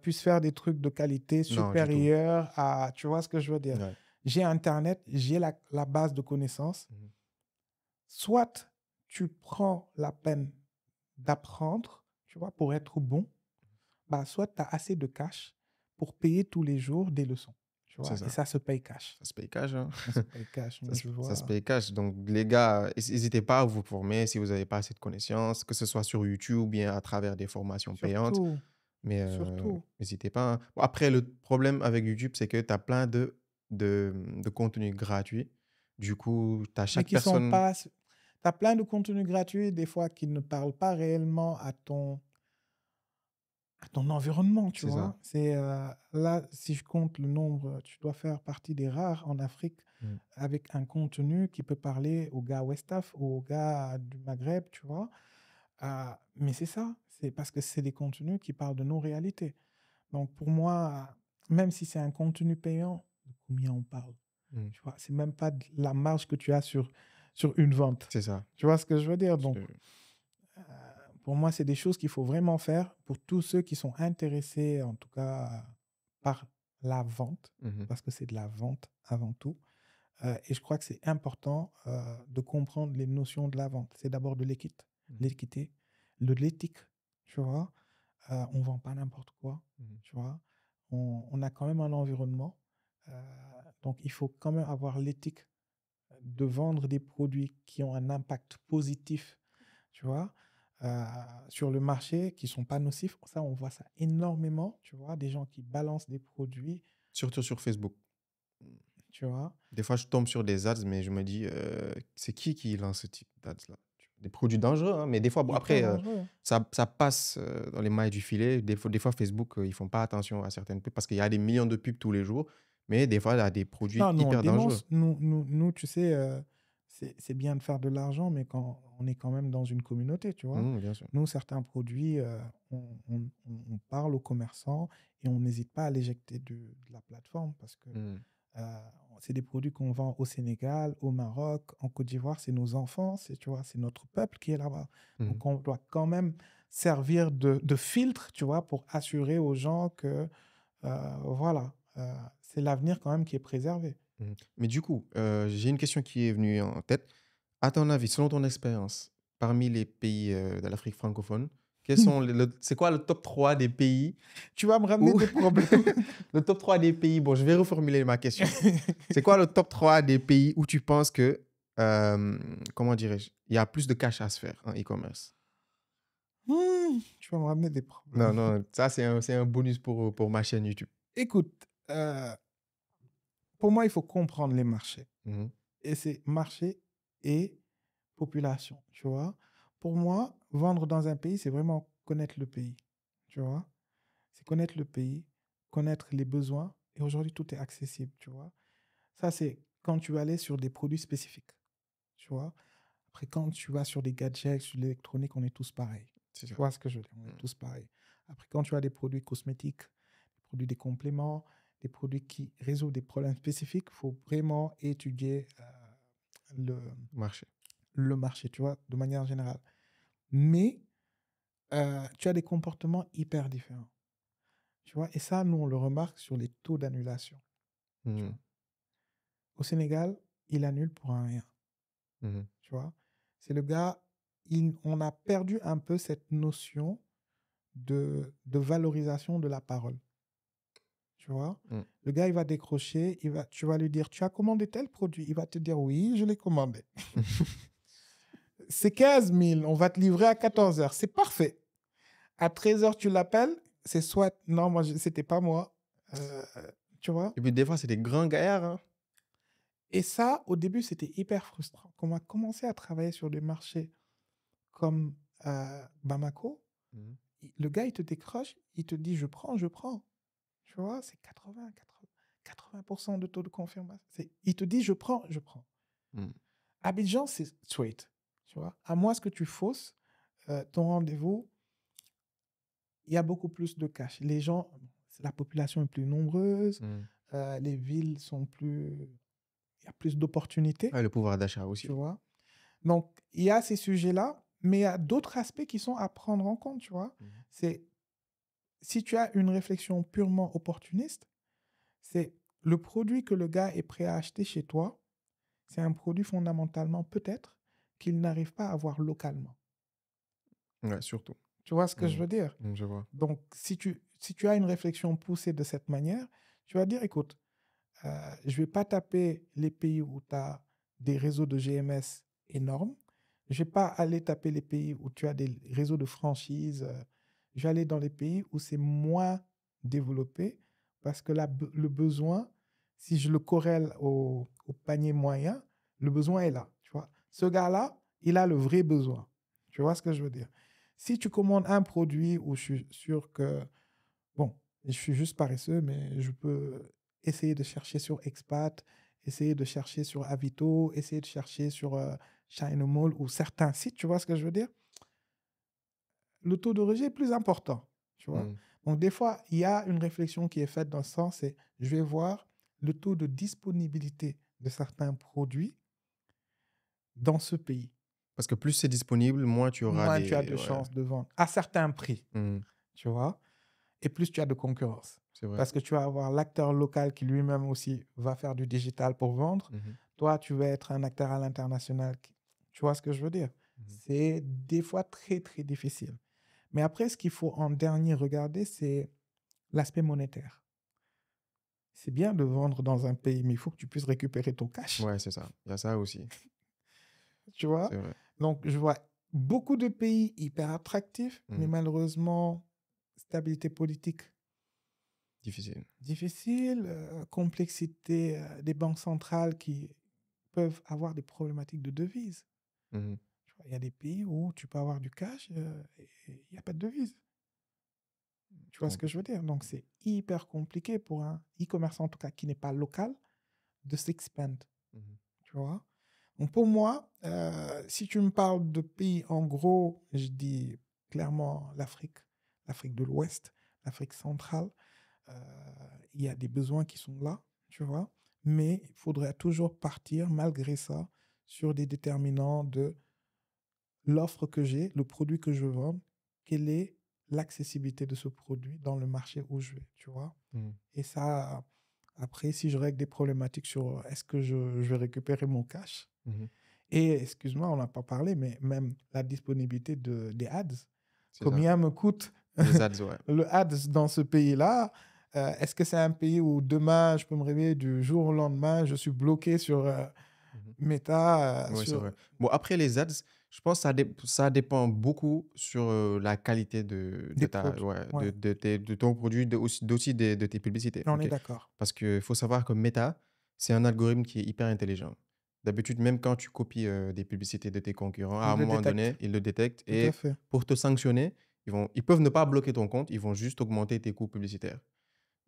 puisse faire des trucs de qualité Non, du tout. supérieure à... Tu vois ce que je veux dire? Ouais. J'ai Internet, j'ai la base de connaissances. Mhm. Soit tu prends la peine d'apprendre, tu vois, pour être bon, bah, soit tu as assez de cash pour payer tous les jours des leçons, tu C'est vois, et ça. ça se paye cash. Ça se paye cash, hein. Ça se paye cash, Ça moi se, je ça se vois. paye cash. Donc, les gars, n'hésitez pas à vous former si vous n'avez pas assez de connaissances, que ce soit sur YouTube ou bien à travers des formations payantes. Surtout, Mais surtout. n'hésitez pas, hein. Bon, après, le problème avec YouTube, c'est que tu as plein de contenus gratuits. Du coup, tu as Mais chaque qui sont personne. pas... Tu as plein de contenus gratuits, des fois, qui ne parlent pas réellement à ton environnement, tu C'est ça. vois. C'est là, si je compte le nombre, tu dois faire partie des rares en Afrique Mm. avec un contenu qui peut parler aux gars West Af ou aux gars du Maghreb, tu vois. Mais c'est ça, c'est parce que c'est des contenus qui parlent de nos réalités. Donc pour moi, même si c'est un contenu payant, de combien on parle? Mm. Tu vois, c'est même pas de la marge que tu as sur une vente. C'est ça. Tu vois ce que je veux dire? Donc, Je- euh, pour moi, c'est des choses qu'il faut vraiment faire pour tous ceux qui sont intéressés, en tout cas, par la vente, Mhm. parce que c'est de la vente avant tout. Et je crois que c'est important de comprendre les notions de la vente. C'est d'abord de l'équité, de l'éthique, tu vois. On ne vend pas n'importe quoi, Mhm. tu vois. On a quand même un environnement. Donc, il faut quand même avoir l'éthique de vendre des produits qui ont un impact positif, tu vois, sur le marché, qui ne sont pas nocifs. Ça, on voit ça énormément, tu vois, des gens qui balancent des produits, Surtout sur Facebook. tu vois. Des fois, je tombe sur des ads, mais je me dis, c'est qui lance ce type d'ads-là? Des produits dangereux, hein, mais des fois, bon, Hyper après, dangereux. ça passe dans les mailles du filet. Des fois Facebook, ils font pas attention à certaines pubs parce qu'il y a des millions de pubs tous les jours, mais des fois, il y a des produits Non, nous, on hyper dangereux. dénonce. Nous, tu sais, c'est bien de faire de l'argent, mais quand on est quand même dans une communauté, tu vois. Bien sûr. Nous, certains produits, on parle aux commerçants et on n'hésite pas à l'éjecter de la plateforme parce que Mhm. euh, c'est des produits qu'on vend au Sénégal, au Maroc, en Côte d'Ivoire, c'est nos enfants, tu vois, c'est notre peuple qui est là-bas. Mhm. Donc, on doit quand même servir de filtre, tu vois, pour assurer aux gens que, voilà, c'est l'avenir quand même qui est préservé. Mhm. Mais du coup, j'ai une question qui est venue en tête. À ton avis, selon ton expérience, parmi les pays de l'Afrique francophone, c'est quoi le top 3 des pays Tu vas me ramener où des problèmes. le top 3 des pays, bon, je vais reformuler ma question. C'est quoi le top 3 des pays où tu penses que, comment dirais-je, il y a plus de cash à se faire en e-commerce? Tu vas me ramener des Non, problèmes. non, ça, c'est un bonus pour ma chaîne YouTube. Écoute, pour moi, il faut comprendre les marchés. Mhm. Et c'est marché et population, tu vois. Pour moi, vendre dans un pays, c'est vraiment connaître le pays, tu vois. C'est connaître le pays, connaître les besoins Et aujourd'hui, tout est accessible, tu vois. Ça, c'est quand tu vas aller sur des produits spécifiques, tu vois. Après, quand tu vas sur des gadgets, sur l'électronique, on est tous pareils. C'est Tu ça. vois ce que je veux dire? On est tous pareils. Après, quand tu as des produits cosmétiques, des produits des compléments, des produits qui résolvent des problèmes spécifiques, il faut vraiment étudier le, Marché. le marché, tu vois, de manière générale. Mais tu as des comportements hyper différents, tu vois. Et ça, nous, on le remarque sur les taux d'annulation, tu Mhm. vois. Au Sénégal, il annule pour un rien, Mhm. tu vois. C'est le gars, on a perdu un peu cette notion de valorisation de la parole, tu vois. Mhm. Le gars, il va décrocher, tu vas lui dire, tu as commandé tel produit? Il va te dire, oui, je l'ai commandé. C'est 15 000, on va te livrer à 14 heures. C'est parfait. À 13 heures, tu l'appelles, c'est soit, non, moi, c'était pas moi. Euh, tu vois. Et puis des fois, c'est des grands gaillards. Hein. Et ça, au début, c'était hyper frustrant. Quand on a commencé à travailler sur des marchés comme Bamako, Mhm. le gars, il te décroche, il te dit, je prends, je prends. Tu vois, c'est 80% de taux de confirmation. Il te dit, je prends, je prends. Mhm. Abidjan, c'est straight. Tu vois, à moins que tu fausses ton rendez-vous, il y a beaucoup plus de cash. Les gens, la population est plus nombreuse, Mhm. les villes sont plus... Il y a plus d'opportunités, Ouais, le pouvoir d'achat aussi. tu vois. Donc, il y a ces sujets-là, mais il y a d'autres aspects qui sont à prendre en compte, tu vois. Mhm. C'est, si tu as une réflexion purement opportuniste, c'est le produit que le gars est prêt à acheter chez toi, c'est un produit fondamentalement, peut-être, qu'il n'arrive pas à avoir localement. Ouais, surtout. Tu vois ce que je Mhm. veux dire? Mhm, je vois. Donc, si tu as une réflexion poussée de cette manière, tu vas dire, écoute, je ne vais pas taper les pays où tu as des réseaux de GMS énormes. Je ne vais pas aller taper les pays où tu as des réseaux de franchise. Je vais aller dans les pays où c'est moins développé parce que le besoin, si je le corrèle au panier moyen, le besoin est là. Tu vois. Ce gars-là, il a le vrai besoin. Tu vois ce que je veux dire? Si tu commandes un produit où je suis sûr que, bon, je suis juste paresseux, mais je peux essayer de chercher sur Expat, essayer de chercher sur Avito, essayer de chercher sur China Mall ou certains sites, tu vois ce que je veux dire? Le taux de rejet est plus important, tu vois? Mhm. Donc, des fois, il y a une réflexion qui est faite dans ce sens, c'est je vais voir le taux de disponibilité de certains produits dans ce pays. Parce que plus c'est disponible, moins tu auras Moins tu as des... de Ouais. chances de vendre à certains prix, Mhm. tu vois? Et plus tu as de concurrence. C'est vrai. Parce que tu vas avoir l'acteur local qui lui-même aussi va faire du digital pour vendre. Mhm. Toi, tu vas être un acteur à l'international. Tu vois ce que je veux dire? Mhm. C'est des fois très, très difficile. Mais après, ce qu'il faut en dernier regarder, c'est l'aspect monétaire. C'est bien de vendre dans un pays, mais il faut que tu puisses récupérer ton cash. Ouais, c'est ça. Il y a ça aussi. Tu vois? C'est vrai. Donc, je vois beaucoup de pays hyper attractifs, mais Mhm. malheureusement, stabilité politique Difficile. difficile, complexité des banques centrales qui peuvent avoir des problématiques de devises. Mhm. Tu vois, il y a des pays où tu peux avoir du cash et il n'y a pas de devise. Tu vois ce que je veux dire? Donc, c'est hyper compliqué pour un e-commerçant, en tout cas, qui n'est pas local, de s'expand. Mhm. Tu vois? Donc, pour moi, si tu me parles de pays, en gros, je dis clairement l'Afrique de l'Ouest, l'Afrique centrale. Il y a des besoins qui sont là, tu vois, mais il faudrait toujours partir, malgré ça, sur des déterminants de l'offre que j'ai, le produit que je vends, quelle est l'accessibilité de ce produit dans le marché où je vais, tu vois. Mhm. Et ça, après, si je règle des problématiques sur est-ce que je vais récupérer mon cash, Mhm. et excuse-moi, on n'a pas parlé, mais même la disponibilité des ads, C'est ça. combien me coûte Les ads, ouais. le ads dans ce pays-là? Est-ce que c'est un pays où demain, je peux me réveiller du jour au lendemain, je suis bloqué sur Mhm. Meta, Oui, c'est sur vrai. Bon, après les ads, je pense que ça dépend beaucoup sur la qualité des produits? ouais, Ouais, de ton produit, aussi de tes publicités. on est Ok. d'accord. Parce qu'il faut savoir que Meta, c'est un algorithme qui est hyper intelligent. D'habitude, même quand tu copies des publicités de tes concurrents, à Il un le moment détecte, donné, ils le détectent tout à et fait. pour te sanctionner, ils peuvent ne pas bloquer ton compte, ils vont juste augmenter tes coûts publicitaires.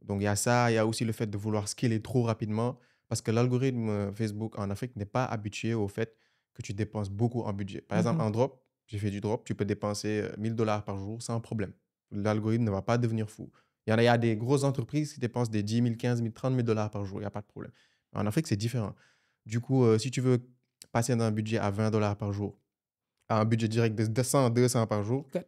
Donc, il y a ça, il y a aussi le fait de vouloir scaler trop rapidement parce que l'algorithme Facebook en Afrique n'est pas habitué au fait que tu dépenses beaucoup en budget. Par exemple, Mhm. en drop, j'ai fait du drop, tu peux dépenser 1000 $ par jour sans problème. L'algorithme ne va pas devenir fou. Il y a des grosses entreprises qui dépensent des 10 000, 15 000, 30 000 $ par jour, il n'y a pas de problème. En Afrique, c'est différent. Du coup, si tu veux passer d'un budget à 20 $ par jour à un budget direct de 100, 200 par jour, Cut.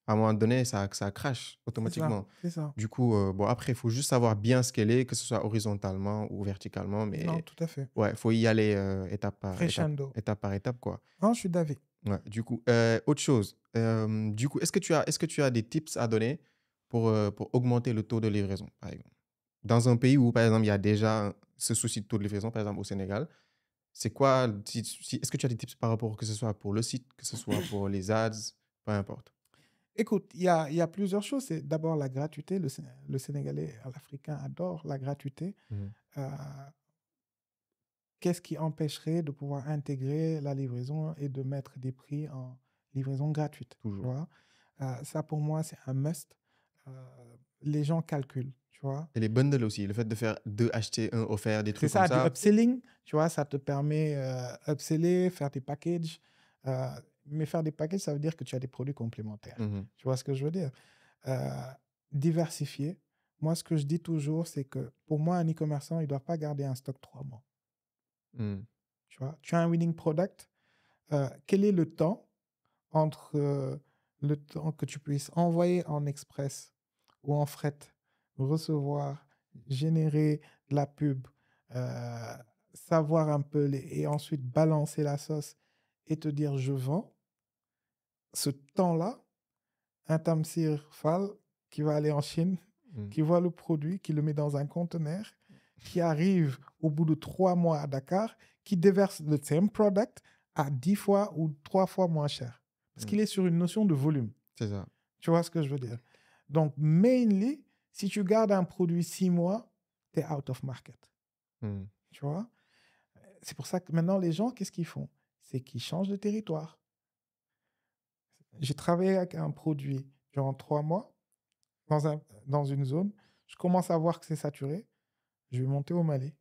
à un moment donné, ça crache C'est ça, automatiquement. c'est ça. Du coup, bon, après, il faut juste savoir bien scaler, que ce soit horizontalement ou verticalement. Non, Mais tout à fait. ouais, il faut y aller étape par étape, Crescendo. étape par étape, quoi. Non, je suis d'avis. Ouais, du coup, autre chose. Du coup, est-ce que tu as des tips à donner pour augmenter le taux de livraison, par exemple? Dans un pays où, par exemple, il y a déjà ce souci de taux de livraison, par exemple au Sénégal, c'est quoi, est-ce que tu as des tips par rapport, que ce soit pour le site, que ce soit pour les ads, peu importe? Écoute, il y a plusieurs choses. C'est d'abord la gratuité. Le Sénégalais, l'Africain adore la gratuité. Mhm. Euh, Qu'est-ce qui empêcherait de pouvoir intégrer la livraison et de mettre des prix en livraison gratuite, tu Toujours. vois? Ça, pour moi, c'est un must. Euh, les gens calculent, tu vois? Et les bundles aussi, le fait de faire 2 achetés, un offert, des C'est trucs comme ça, du ça. upselling, tu vois? Ça te permet upseller, faire des packages. euh, mais faire des packages, ça veut dire que tu as des produits complémentaires. Mhm. Tu vois ce que je veux dire? Euh, Diversifier. Moi, ce que je dis toujours, c'est que pour moi, un e-commerçant, il ne doit pas garder un stock 3 mois. Mhm. Tu vois? Tu as un winning product. Quel est le temps entre le temps que tu puisses envoyer en express ou en fret, recevoir, générer de la pub, euh, savoir un peu et ensuite balancer la sauce et te dire je vends, ce temps-là, un Tamsir Fall qui va aller en Chine, Mhm. qui voit le produit, qui le met dans un conteneur, qui arrive au bout de 3 mois à Dakar, qui déverse le same product à 10 fois ou 3 fois moins cher. Parce Mhm. qu'il est sur une notion de volume. C'est ça. Tu vois ce que je veux dire? Donc, mainly, si tu gardes un produit 6 mois, tu es out of market. Mhm. Tu vois? C'est pour ça que maintenant, les gens, qu'est-ce qu'ils font? C'est qu'ils changent de territoire. J'ai travaillé avec un produit durant 3 mois dans une zone. Je commence à voir que c'est saturé. Je vais monter au Mali.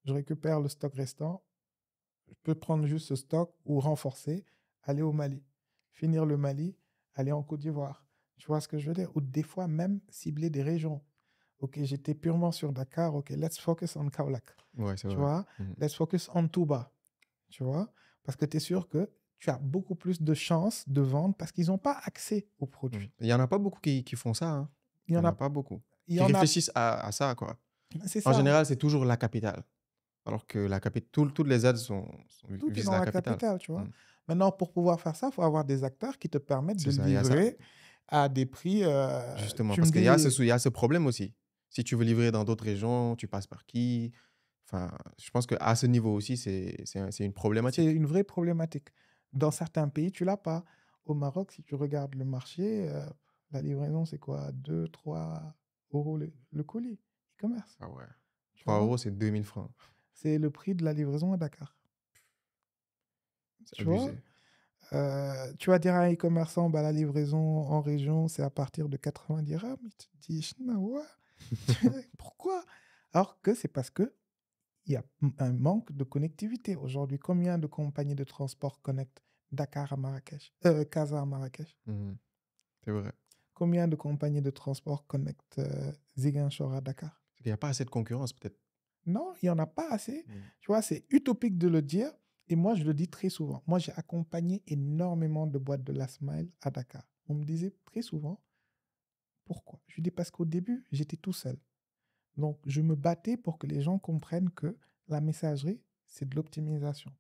Je récupère le stock restant. Je peux prendre juste ce stock ou renforcer, aller au Mali. Finir le Mali, aller en Côte d'Ivoire. Tu vois ce que je veux dire? Ou des fois même cibler des régions. Ok, j'étais purement sur Dakar. Ok, let's focus on Kaolack. Ouais, c'est Tu vrai. vois? Mhm. Let's focus on Touba. Tu vois? Parce que tu es sûr que tu as beaucoup plus de chances de vendre parce qu'ils n'ont pas accès aux Mhm. produits. Il y en a pas beaucoup qui font ça, hein. Il y Il y en en a a, pas beaucoup. il y Qui en a, réfléchissent à ça, quoi. c'est En ça. général, c'est toujours la capitale. Alors que toutes les aides Tout est visent dans la la capitale. capitale, tu vois. Mhm. Maintenant, pour pouvoir faire ça, il faut avoir des acteurs qui te permettent de C'est ça, il y a ça. livrer à des prix. Justement, Tu me parce qu'il y a dis, il y a ce problème aussi. Si tu veux livrer dans d'autres régions, tu passes par qui? Enfin, je pense qu'à ce niveau aussi, c'est une c'est problématique. une vraie problématique. Dans certains pays, tu l'as pas. Au Maroc, si tu regardes le marché, la livraison, c'est quoi? 2, 3 € le colis, e-commerce. Ah ouais. Tu 3 vois? euros, c'est 2000 francs. C'est le prix de la livraison à Dakar. C'est Tu vois? abusé. Tu vas dire à un e-commerçant, bah, la livraison en région, c'est à partir de 90 dirhams. Il te dit, Chnawa, pourquoi? Alors que c'est parce que il y a un manque de connectivité. Aujourd'hui, combien de compagnies de transport connectent Dakar à Marrakech, Casa à Marrakech? Mhm. C'est vrai. Combien de compagnies de transport connectent Ziguinchor à Dakar? C'est qu'il n'y a pas assez de concurrence, peut-être. Non, il n'y en a pas assez. Mhm. Tu vois, c'est utopique de le dire. Et moi, je le dis très souvent. Moi, j'ai accompagné énormément de boîtes de last mile à Dakar. On me disait très souvent, pourquoi? Je lui dis parce qu'au début, j'étais tout seul. Donc, je me battais pour que les gens comprennent que la messagerie, c'est de l'optimisation.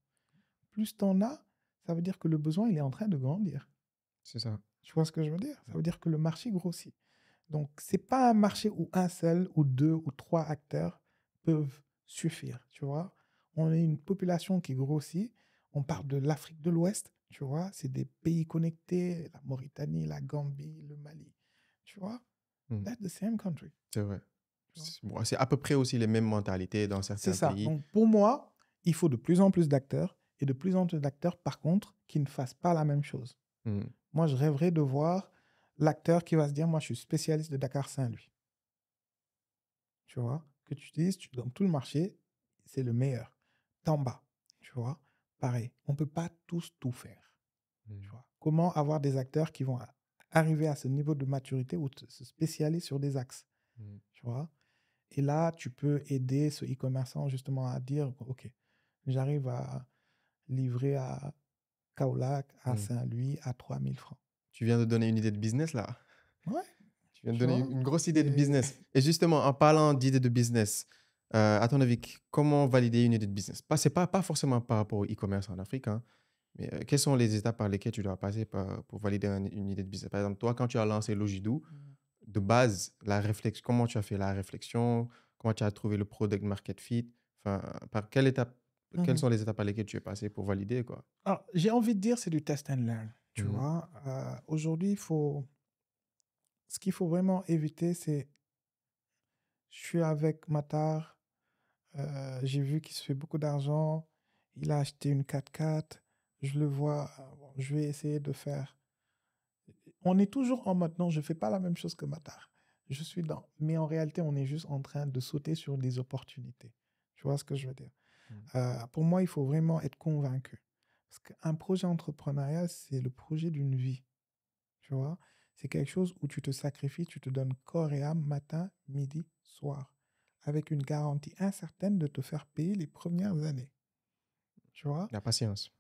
Plus tu en as, ça veut dire que le besoin, il est en train de grandir. C'est ça. Tu vois ce que je veux dire? Ça veut dire que le marché grossit. Donc, ce n'est pas un marché où un seul ou deux ou trois acteurs peuvent suffire, tu vois. On est une population qui grossit. On parle de l'Afrique de l'Ouest, tu vois. C'est des pays connectés, la Mauritanie, la Gambie, le Mali, tu vois. Mhm. That's the same country. C'est vrai. Tu vois. Bon, c'est à peu près aussi les mêmes mentalités dans C'est certains ça. pays. Donc, pour moi, il faut de plus en plus d'acteurs et de plus en plus d'acteurs, par contre, qui ne fassent pas la même chose. Mhm. Moi, je rêverais de voir l'acteur qui va se dire, moi, je suis spécialiste de Dakar Saint-Louis. tu vois, que tu utilises dans tout le marché, c'est le meilleur. T'en bas, tu vois. Pareil, on ne peut pas tous tout faire. Tu Mm. vois. Comment avoir des acteurs qui vont arriver à ce niveau de maturité ou se spécialiser sur des axes, Mm. tu vois. Et là, tu peux aider ce e-commerçant justement à dire, OK, j'arrive à livrer à Kaolack, à Mm. Saint-Louis, à 3000 francs. Tu viens de donner une idée de business là. Ouais, Tu viens de tu donner vois. une grosse idée de Et business. Et justement, en parlant d'idée de business, à ton avis, comment valider une idée de business? C'est pas forcément par rapport au e-commerce en Afrique, hein, mais quelles sont les étapes par lesquelles tu dois passer pour valider une idée de business? Par exemple, toi, quand tu as lancé Logidoo, de base, la réflexion, comment tu as fait la réflexion? Comment tu as trouvé le product market fit? Enfin, par quelle étape, quelles Mhm. sont les étapes par lesquelles tu es passé pour valider, quoi? Alors, j'ai envie de dire, c'est du test and learn, tu Mhm. vois. Aujourd'hui, ce qu'il faut vraiment éviter, c'est, je suis avec Matar, j'ai vu qu'il se fait beaucoup d'argent, il a acheté une 4x4, je le vois, bon, je vais essayer de faire. On est toujours en mode, non, je ne fais pas la même chose que Matar. Je suis dans. Mais en réalité, on est juste en train de sauter sur des opportunités. Tu vois ce que je veux dire? Mhm. Pour moi, il faut vraiment être convaincu. Parce qu'un projet entrepreneurial, c'est le projet d'une vie. Tu vois? C'est quelque chose où tu te sacrifies, tu te donnes corps et âme matin, midi, soir. Avec une garantie incertaine de te faire payer les premières années. Tu vois? La patience.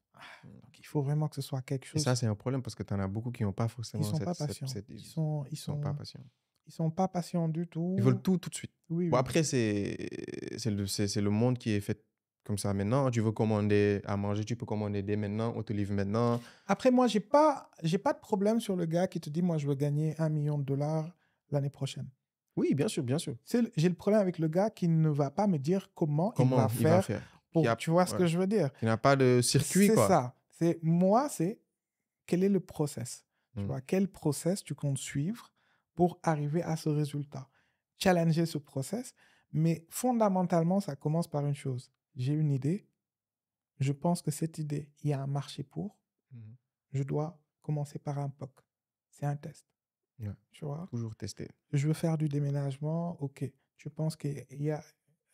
Donc, il faut vraiment que ce soit quelque Et ça, chose. c'est un problème parce que tu en as beaucoup qui n'ont pas Ils ne forcément sont pas patients. cette Ils ils sont, ils sont pas sont, patients. ils sont pas patients du Ils veulent tout. tout tout de suite. Oui, Bon, oui. après, c'est le monde qui est fait comme ça maintenant. Tu veux commander à manger, tu peux commander dès maintenant, on te livre maintenant. Après, moi, j'ai pas de problème sur le gars qui te dit, moi, je veux gagner 1 million de dollars l'année prochaine. Oui, bien sûr, bien sûr. J'ai le problème avec le gars qui ne va pas me dire comment il va Comment il va faire faire? pour, tu vois ce Ouais, que je veux dire? qui n'a pas de circuit, C'est quoi. ça. C'est quel est le process? Tu Mm. vois, quel process tu comptes suivre pour arriver à ce résultat? Challenger ce process, mais fondamentalement, ça commence par une chose. J'ai une idée, je pense que cette idée, il y a un marché pour, Mhm. je dois commencer par un POC. C'est un test, Ouais, tu vois. toujours tester. Je veux faire du déménagement, ok. Tu penses qu'il y a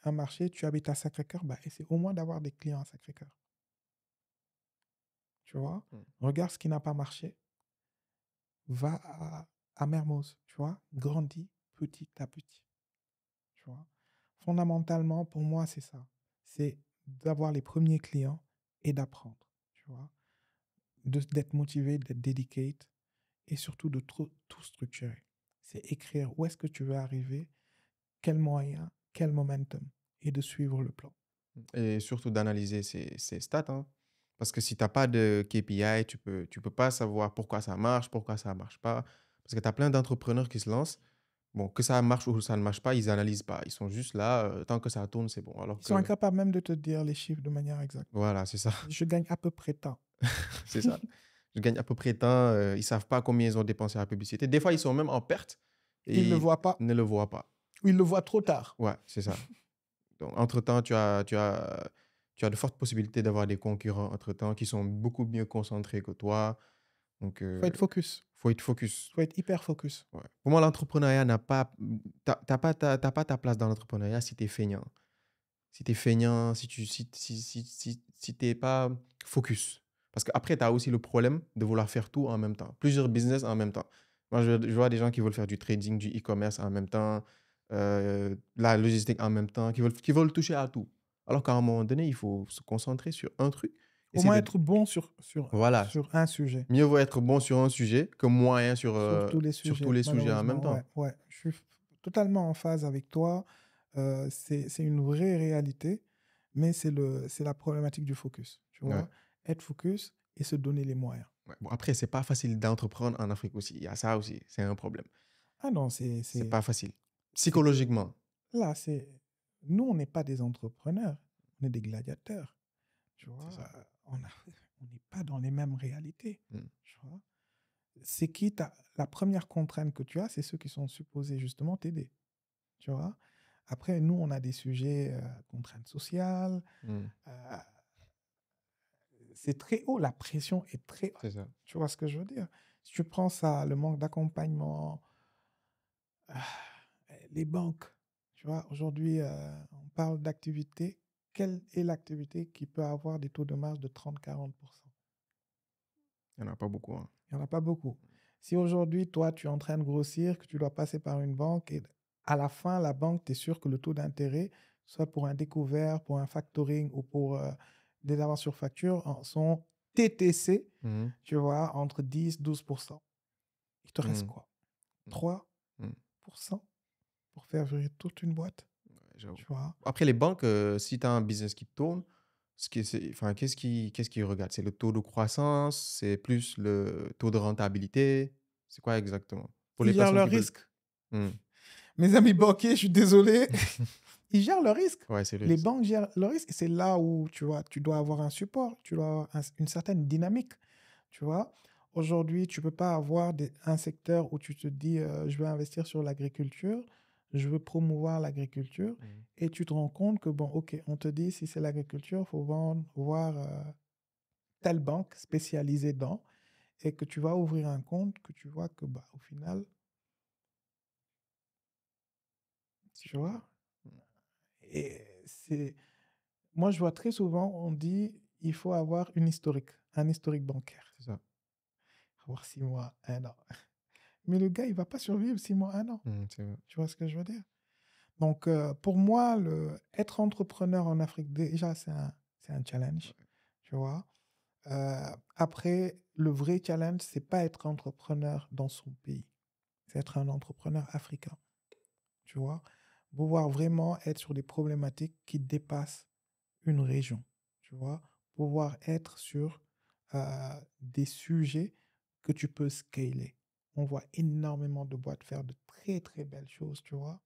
un marché, tu habites à Sacré-Cœur, bah, essaie au moins d'avoir des clients à Sacré-Cœur, tu vois. Mm. Regarde ce qui n'a pas marché, va à Mermoz, tu vois. Grandis petit à petit, tu vois. Fondamentalement, pour moi, c'est ça. C'est d'avoir les premiers clients et d'apprendre, tu vois. D'être motivé, d'être dédicated et surtout de tout structurer. C'est écrire où est-ce que tu veux arriver, quels moyens, quel momentum et de suivre le plan. Et surtout d'analyser ses stats, hein. Parce que si tu n'as pas de KPI, tu peux pas savoir pourquoi ça marche, pourquoi ça ne marche pas. Parce que tu as plein d'entrepreneurs qui se lancent. Bon, que ça marche ou ça ne marche pas, ils analysent pas. Ils sont juste là, tant que ça tourne, c'est bon. Alors Ils sont que, incapables même de te dire les chiffres de manière exacte. voilà, c'est ça. Je gagne à peu près tant. C'est ça. Je gagne à peu près tant. Ils savent pas combien ils ont dépensé à la publicité. Des fois, ils sont même en perte Ils ne le et voient pas. ils ne le voient pas. Ou ils le voient trop tard. Ouais, c'est ça. Donc, entre-temps, tu as de fortes possibilités d'avoir des concurrents entre-temps qui sont beaucoup mieux concentrés que toi. Donc, Il faut être focus. faut être focus. Il faut être hyper focus. Ouais. Pour moi, l'entrepreneuriat n'a pas... T'as pas ta place dans l'entrepreneuriat si tu es feignant. Si tu es feignant, si t'es pas focus. Parce qu'après, tu as aussi le problème de vouloir faire tout en même temps. Plusieurs business en même temps. Moi, je vois des gens qui veulent faire du trading, du e-commerce en même temps, la logistique en même temps, qui veulent toucher à tout. Alors qu'à un moment donné, il faut se concentrer sur un truc. Au Essayer moins de... être bon Voilà. sur un sujet. Mieux vaut être bon sur un sujet que moyen Sur tous les sur tous sujets, les sujets en même malheureusement. Ouais, temps. ouais. Je suis totalement en phase avec toi. C'est une vraie réalité, mais c'est la problématique du focus. Tu Ouais. vois, être focus et se donner les moyens. Ouais. Bon, après, c'est pas facile d'entreprendre en Afrique aussi. Il y a ça aussi. C'est un problème. Ah non, C'est pas facile. c'est, Psychologiquement. là, nous, on n'est pas des entrepreneurs, on est des gladiateurs. Tu C'est vois, ça. on n'est pas dans les mêmes réalités. Mm. Tu vois, c'est qui la première contrainte que tu as, c'est ceux qui sont supposés justement t'aider. Tu vois, après, nous, on a des sujets, contraintes sociales. Mm. C'est très haut, la pression est très haute. C'est ça. Tu vois ce que je veux dire? Si tu prends ça, le manque d'accompagnement, ah, les banques, Tu vois, aujourd'hui, on parle d'activité. Quelle est l'activité qui peut avoir des taux de marge de 30-40%? Il n'y en a pas beaucoup, hein. Il n'y en a pas beaucoup. Si aujourd'hui, toi, tu es en train de grossir, que tu dois passer par une banque, et à la fin, la banque, tu es sûr que le taux d'intérêt, soit pour un découvert, pour un factoring ou pour des avances sur facture, sont TTC, Mhm. tu vois, entre 10-12%. Il te reste Mhm. quoi? Mhm. 3% pour faire vivre toute une boîte, Ouais, j'avoue. tu vois. Après, les banques, si tu as un business qui tourne, enfin, qu'est-ce qu'ils regardent? C'est le taux de croissance, c'est plus le taux de rentabilité. C'est quoi exactement? Pour les Ils gèrent personnes qui leurs veulent. risques. Hmm. Mes amis banquiers, je suis désolé, ils gèrent le risque. Ouais, c'est le Les risque. banques gèrent le risque et c'est là où tu vois, tu dois avoir un support, tu dois avoir une certaine dynamique. Tu vois, aujourd'hui, tu peux pas avoir un secteur où tu te dis je veux investir sur l'agriculture, je veux promouvoir l'agriculture Mhm. et tu te rends compte que bon, ok, on te dit si c'est l'agriculture, il faut voir telle banque spécialisée dans et que tu vas ouvrir un compte, que tu vois que bah, au final, C'est tu pas ça. vois, et c'est moi, je vois très souvent, on dit, il faut avoir un historique bancaire. C'est ça. Avoir 6 mois, 1 an. Mais le gars, il va pas survivre 6 mois, 1 an. C'est vrai. Tu vois ce que je veux dire? Donc, pour moi, être entrepreneur en Afrique, déjà, c'est un challenge. Ouais. Tu vois? Après, le vrai challenge, c'est pas être entrepreneur dans son pays. C'est être un entrepreneur africain. Tu vois? Pouvoir vraiment être sur des problématiques qui dépassent une région, tu vois, pouvoir être sur des sujets que tu peux scaler. On voit énormément de boîtes faire de très très belles choses, tu vois,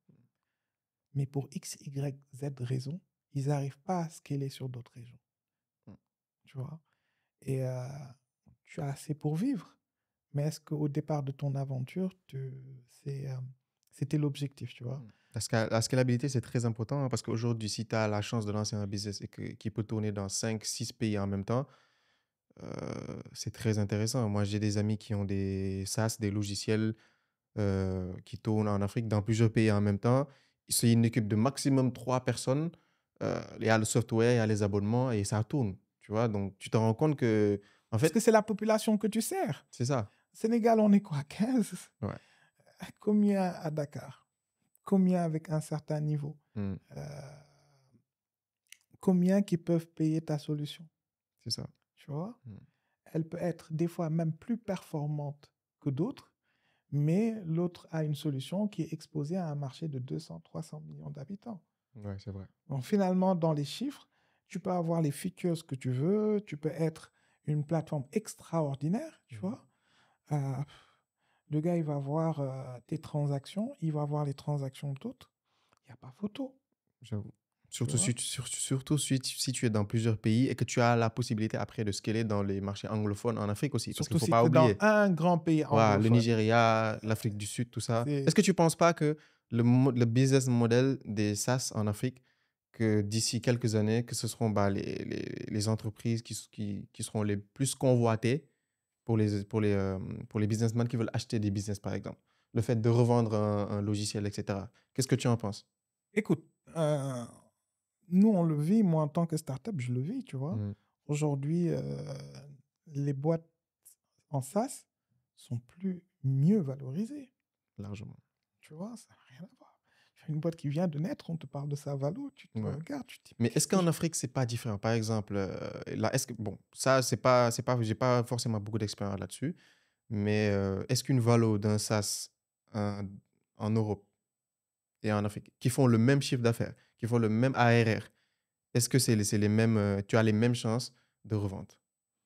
mais pour X, Y, Z raisons, ils n'arrivent pas à scaler sur d'autres régions, Mm. tu vois. Et tu as assez pour vivre, mais est-ce qu'au départ de ton aventure, c'était l'objectif, tu vois? La scalabilité, c'est très important, hein, parce qu'aujourd'hui, si tu as la chance de lancer un business et qui peut tourner dans 5, 6 pays en même temps, c'est très intéressant. Moi, j'ai des amis qui ont des SaaS, des logiciels qui tournent en Afrique dans plusieurs pays en même temps. C'est une équipe de maximum 3 personnes. Il y a le software, il y a les abonnements et ça tourne. Tu vois, donc tu te rends compte que, en Parce que fait, c'est la population que tu sers. c'est ça. Sénégal, on est quoi, 15? Ouais. Combien à Dakar? Combien avec un certain niveau? Mm. Euh, Combien qui peuvent payer ta solution? C'est ça. Tu vois? Mm. Elle peut être des fois même plus performante que d'autres, mais l'autre a une solution qui est exposée à un marché de 200-300 millions d'habitants. Ouais, c'est vrai. Donc finalement, dans les chiffres, tu peux avoir les features que tu veux, tu peux être une plateforme extraordinaire, tu Mhm. vois. Euh, le gars, il va voir tes transactions, il va voir les transactions d'autres. Il n'y a pas photo, J'avoue. tu Surtout, vois. surtout si tu es dans plusieurs pays et que tu as la possibilité après de scaler dans les marchés anglophones en Afrique aussi. Parce qu'il ne Surtout faut si pas tu es dans oublier. un grand pays Voilà, le anglophone. Nigeria, l'Afrique du Sud, tout ça. C'est Est-ce que tu ne penses pas que le business model des SaaS en Afrique, que d'ici quelques années, que ce seront bah, les entreprises qui seront les plus convoitées pour les businessmen qui veulent acheter des business, par exemple? Le fait de revendre un logiciel, etc. Qu'est-ce que tu en penses? Écoute, nous, on le vit. Moi, en tant que startup, je le vis, tu vois. Mm, Aujourd'hui, les boîtes en SaaS sont mieux valorisées. largement. Tu vois, ça n'a rien à voir. Une boîte qui vient de naître, on te parle de sa valo, tu te Ouais. regardes, tu te dis, mais Mais qu'est-ce est-ce que qu'en je... Afrique, c'est pas différent? Par exemple, là, est-ce que, bon, ça, j'ai pas forcément beaucoup d'expérience là-dessus, mais est-ce qu'une valo d'un SaaS en, en Europe et en Afrique, qui font le même chiffre d'affaires, qui font le même ARR, est-ce que c'est les mêmes, tu as les mêmes chances de revente?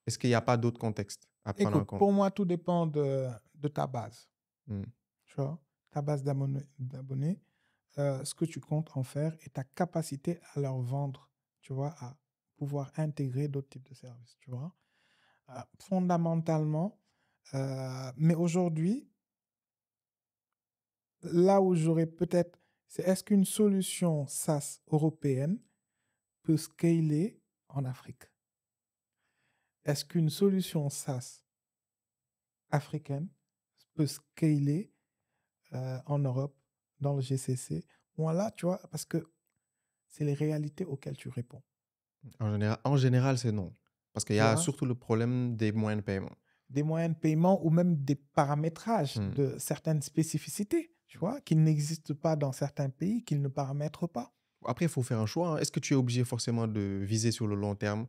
Est-ce qu'il n'y a pas d'autres contextes à prendre en Écoute, compte? pour moi, tout dépend de ta base. Hmm, Tu vois, ta base d'abonnés, ce que tu comptes en faire et ta capacité à leur vendre, tu vois, à pouvoir intégrer d'autres types de services, tu vois. Fondamentalement, mais aujourd'hui, là où j'aurais peut-être, c'est est-ce qu'une solution SaaS européenne peut scaler en Afrique? Est-ce qu'une solution SaaS africaine peut scaler en Europe, dans le GCC? Voilà, tu vois, parce que c'est les réalités auxquelles tu réponds. En général, c'est non. Parce qu'il y Tu a vois, surtout le problème des moyens de paiement. des moyens de paiement ou même des paramétrages Hmm. de certaines spécificités, tu vois, qui n'existent pas dans certains pays, qu'ils ne paramètrent pas. Après, il faut faire un choix, hein. Est-ce que tu es obligé forcément de viser sur le long terme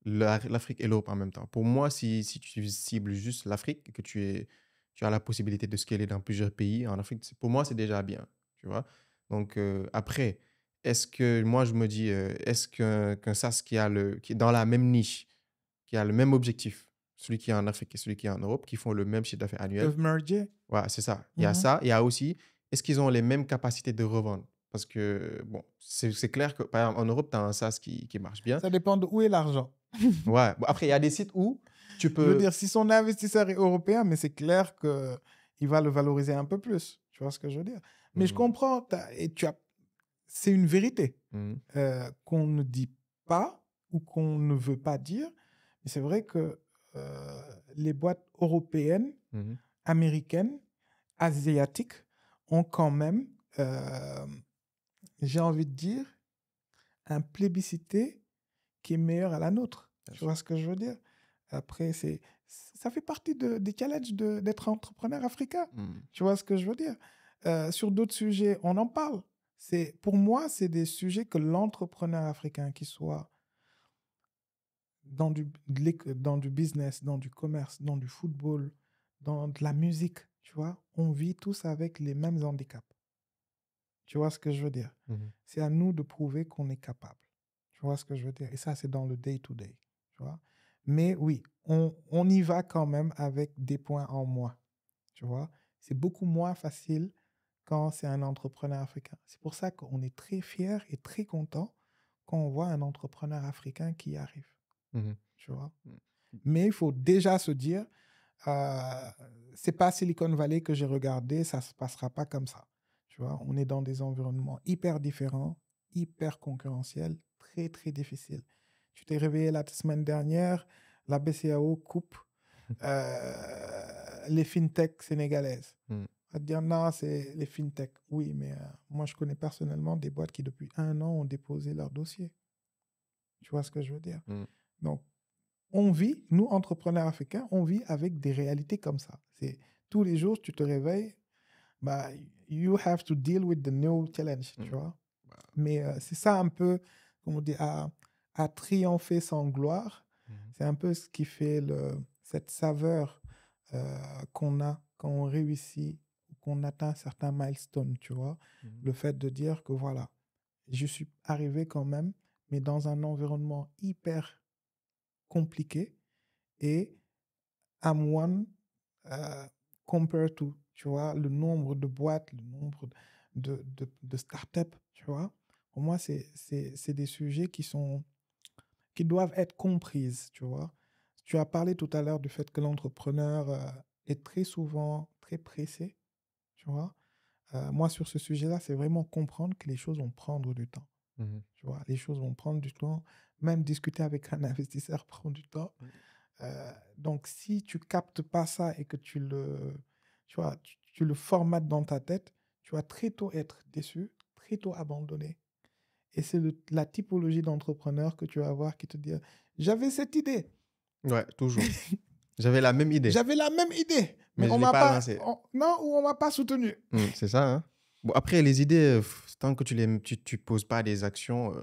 l'Afrique et l'Europe en même temps? Pour moi, si tu cibles juste l'Afrique et que tu as la possibilité de scaler dans plusieurs pays en Afrique, pour moi, c'est déjà bien. Tu vois? Donc, après, est-ce que moi, je me dis, est-ce qu'un SaaS qui est dans la même niche, qui a le même objectif, celui qui est en Afrique et celui qui est en Europe, qui font le même chiffre d'affaires annuel? Peuvent merger. Ouais, c'est ça. Il y a Mhm. ça. Il y a aussi, est-ce qu'ils ont les mêmes capacités de revendre? Parce que, bon, c'est clair que, par exemple, en Europe, tu as un SaaS qui marche bien. Ça dépend de où est l'argent. Ouais. Bon, après, il y a des sites où tu Je veux peux. dire, si son investisseur est européen, mais c'est clair qu'il va le valoriser un peu plus. Tu vois ce que je veux dire? Mais je Mhm, comprends, c'est une vérité mhm, qu'on ne dit pas ou qu'on ne veut pas dire. Mais c'est vrai que les boîtes européennes, mhm. américaines, asiatiques ont quand même, j'ai envie de dire, un plébiscité qui est meilleur à la nôtre. Bien Tu sûr. vois ce que je veux dire? Après, ça fait partie des challenges d'être entrepreneur africain. Mhm, Tu vois ce que je veux dire? Sur d'autres sujets, on en parle. Pour moi, c'est des sujets que l'entrepreneur africain, qui soit dans du business, dans du commerce, dans du football, dans de la musique, tu vois, on vit tous avec les mêmes handicaps. Tu vois ce que je veux dire? mhm, C'est à nous de prouver qu'on est capable. Tu vois ce que je veux dire? Et ça, c'est dans le day-to-day. Tu vois? Mais oui, on y va quand même avec des points en moins. Tu vois? C'est beaucoup moins facile quand c'est un entrepreneur africain. C'est pour ça qu'on est très fiers et très content quand on voit un entrepreneur africain qui arrive. mhm, Tu vois? mhm. Mais il faut déjà se dire, euh, c'est pas Silicon Valley que j'ai regardé, ça se passera pas comme ça. Tu vois, on est dans des environnements hyper différents, hyper concurrentiels, très très difficiles. Tu t'es réveillé la semaine dernière, la BCAO coupe les fintechs sénégalaises. Mhm, On va te dire non, c'est les fintechs. Oui, mais moi je connais personnellement des boîtes qui depuis 1 an ont déposé leur dossier. Tu vois ce que je veux dire? mhm. Donc on vit, nous, entrepreneurs africains, on vit avec des réalités comme ça. C'est tous les jours, tu te réveilles, bah, you have to deal with the new challenge, tu Mhm. vois. Bah, Mais c'est ça un peu, comment dire, à triompher sans gloire. mhm, C'est un peu ce qui fait cette saveur qu'on a quand on réussit, qu'on atteint certains milestones, tu vois. mhm, Le fait de dire que voilà, je suis arrivé quand même, mais dans un environnement hyper compliqué et I'm one compared to, tu vois, le nombre de boîtes, le nombre de startups, tu vois. Pour moi, c'est des sujets qui doivent être comprises, tu vois. Tu as parlé tout à l'heure du fait que l'entrepreneur est très souvent très pressé, tu vois. Moi, sur ce sujet-là, c'est vraiment comprendre que les choses vont prendre du temps. mhm, Tu vois, les choses vont prendre du temps. Même discuter avec un investisseur prend du temps. Donc, si tu captes pas ça et que tu vois, tu le formates dans ta tête, tu vas très tôt être déçu, très tôt abandonné. Et c'est la typologie d'entrepreneur que tu vas avoir qui te dit, j'avais cette idée, mhm. Ouais, toujours. J'avais la même idée, j'avais la même idée, mais mais je on ne l'ai m'a pas pas, lancée. non, ou on m'a pas soutenu. C'est ça, hein. Bon, après, les idées, tant que tu poses pas des actions,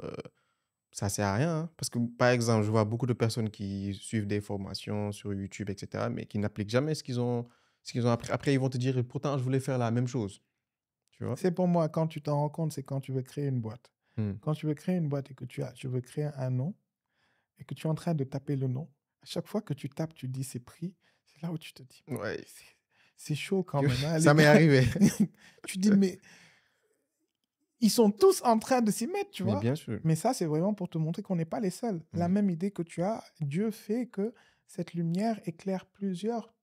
ça sert à rien, hein. Parce que, par exemple, je vois beaucoup de personnes qui suivent des formations sur YouTube, etc., mais qui n'appliquent jamais ce qu'ils ont appris. Après, ils vont te dire, pourtant, je voulais faire la même chose. Tu vois? C'est pour moi, quand tu t'en rends compte, c'est quand tu veux créer une boîte. Hmm. Quand tu veux créer une boîte et que tu veux créer un nom, et que tu es en train de taper le nom, à chaque fois que tu tapes, tu dis c'est pris, c'est là où tu te dis, mais Ouais, c'est chaud quand même, hein, les ça m'est gars. arrivé. Tu dis, mais ils sont tous en train de s'y mettre, tu Mais vois. bien sûr. Mais ça, c'est vraiment pour te montrer qu'on n'est pas les seuls. La Hmm. même idée que tu as, Dieu fait que cette lumière éclaire plusieurs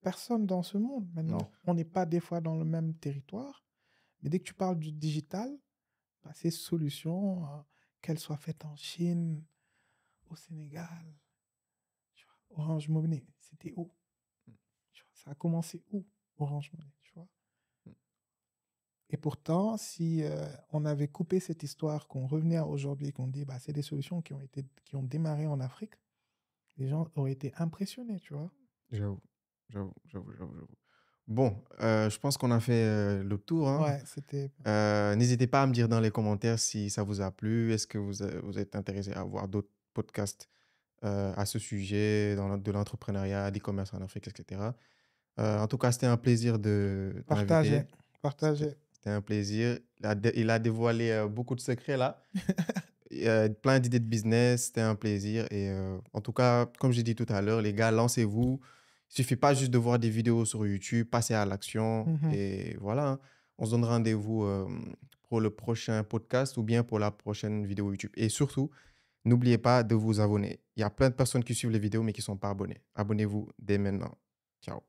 personnes dans ce monde. Ouais. Maintenant, on n'est pas des fois dans le même territoire, mais dès que tu parles du digital, bah, ces solutions, qu'elles soient faites en Chine, au Sénégal, tu vois, Orange Money, c'était où? Tu vois, ça a commencé où, Orange Money, tu vois? Et pourtant, si on avait coupé cette histoire, qu'on revenait à aujourd'hui, qu'on dit, bah, c'est des solutions qui ont démarré en Afrique, les gens auraient été impressionnés, tu vois. J'avoue, j'avoue. Bon, je pense qu'on a fait le tour, hein. Ouais, c'était... N'hésitez pas à me dire dans les commentaires si ça vous a plu. Est-ce que vous êtes intéressé à voir d'autres podcasts à ce sujet, de l'entrepreneuriat, d'e-commerce en Afrique, etc. En tout cas, c'était un plaisir de Partagé, t'inviter. C'était partagé. c'était un plaisir. Il a dévoilé beaucoup de secrets là. Plein d'idées de business. C'était un plaisir. Et en tout cas, comme j'ai dit tout à l'heure, les gars, lancez-vous. Il suffit pas juste de voir des vidéos sur YouTube, passez à l'action. Mhm. Et voilà, hein. On se donne rendez-vous pour le prochain podcast ou bien pour la prochaine vidéo YouTube. Et surtout, n'oubliez pas de vous abonner. Il y a plein de personnes qui suivent les vidéos mais qui ne sont pas abonnés. Abonnez-vous dès maintenant. Ciao.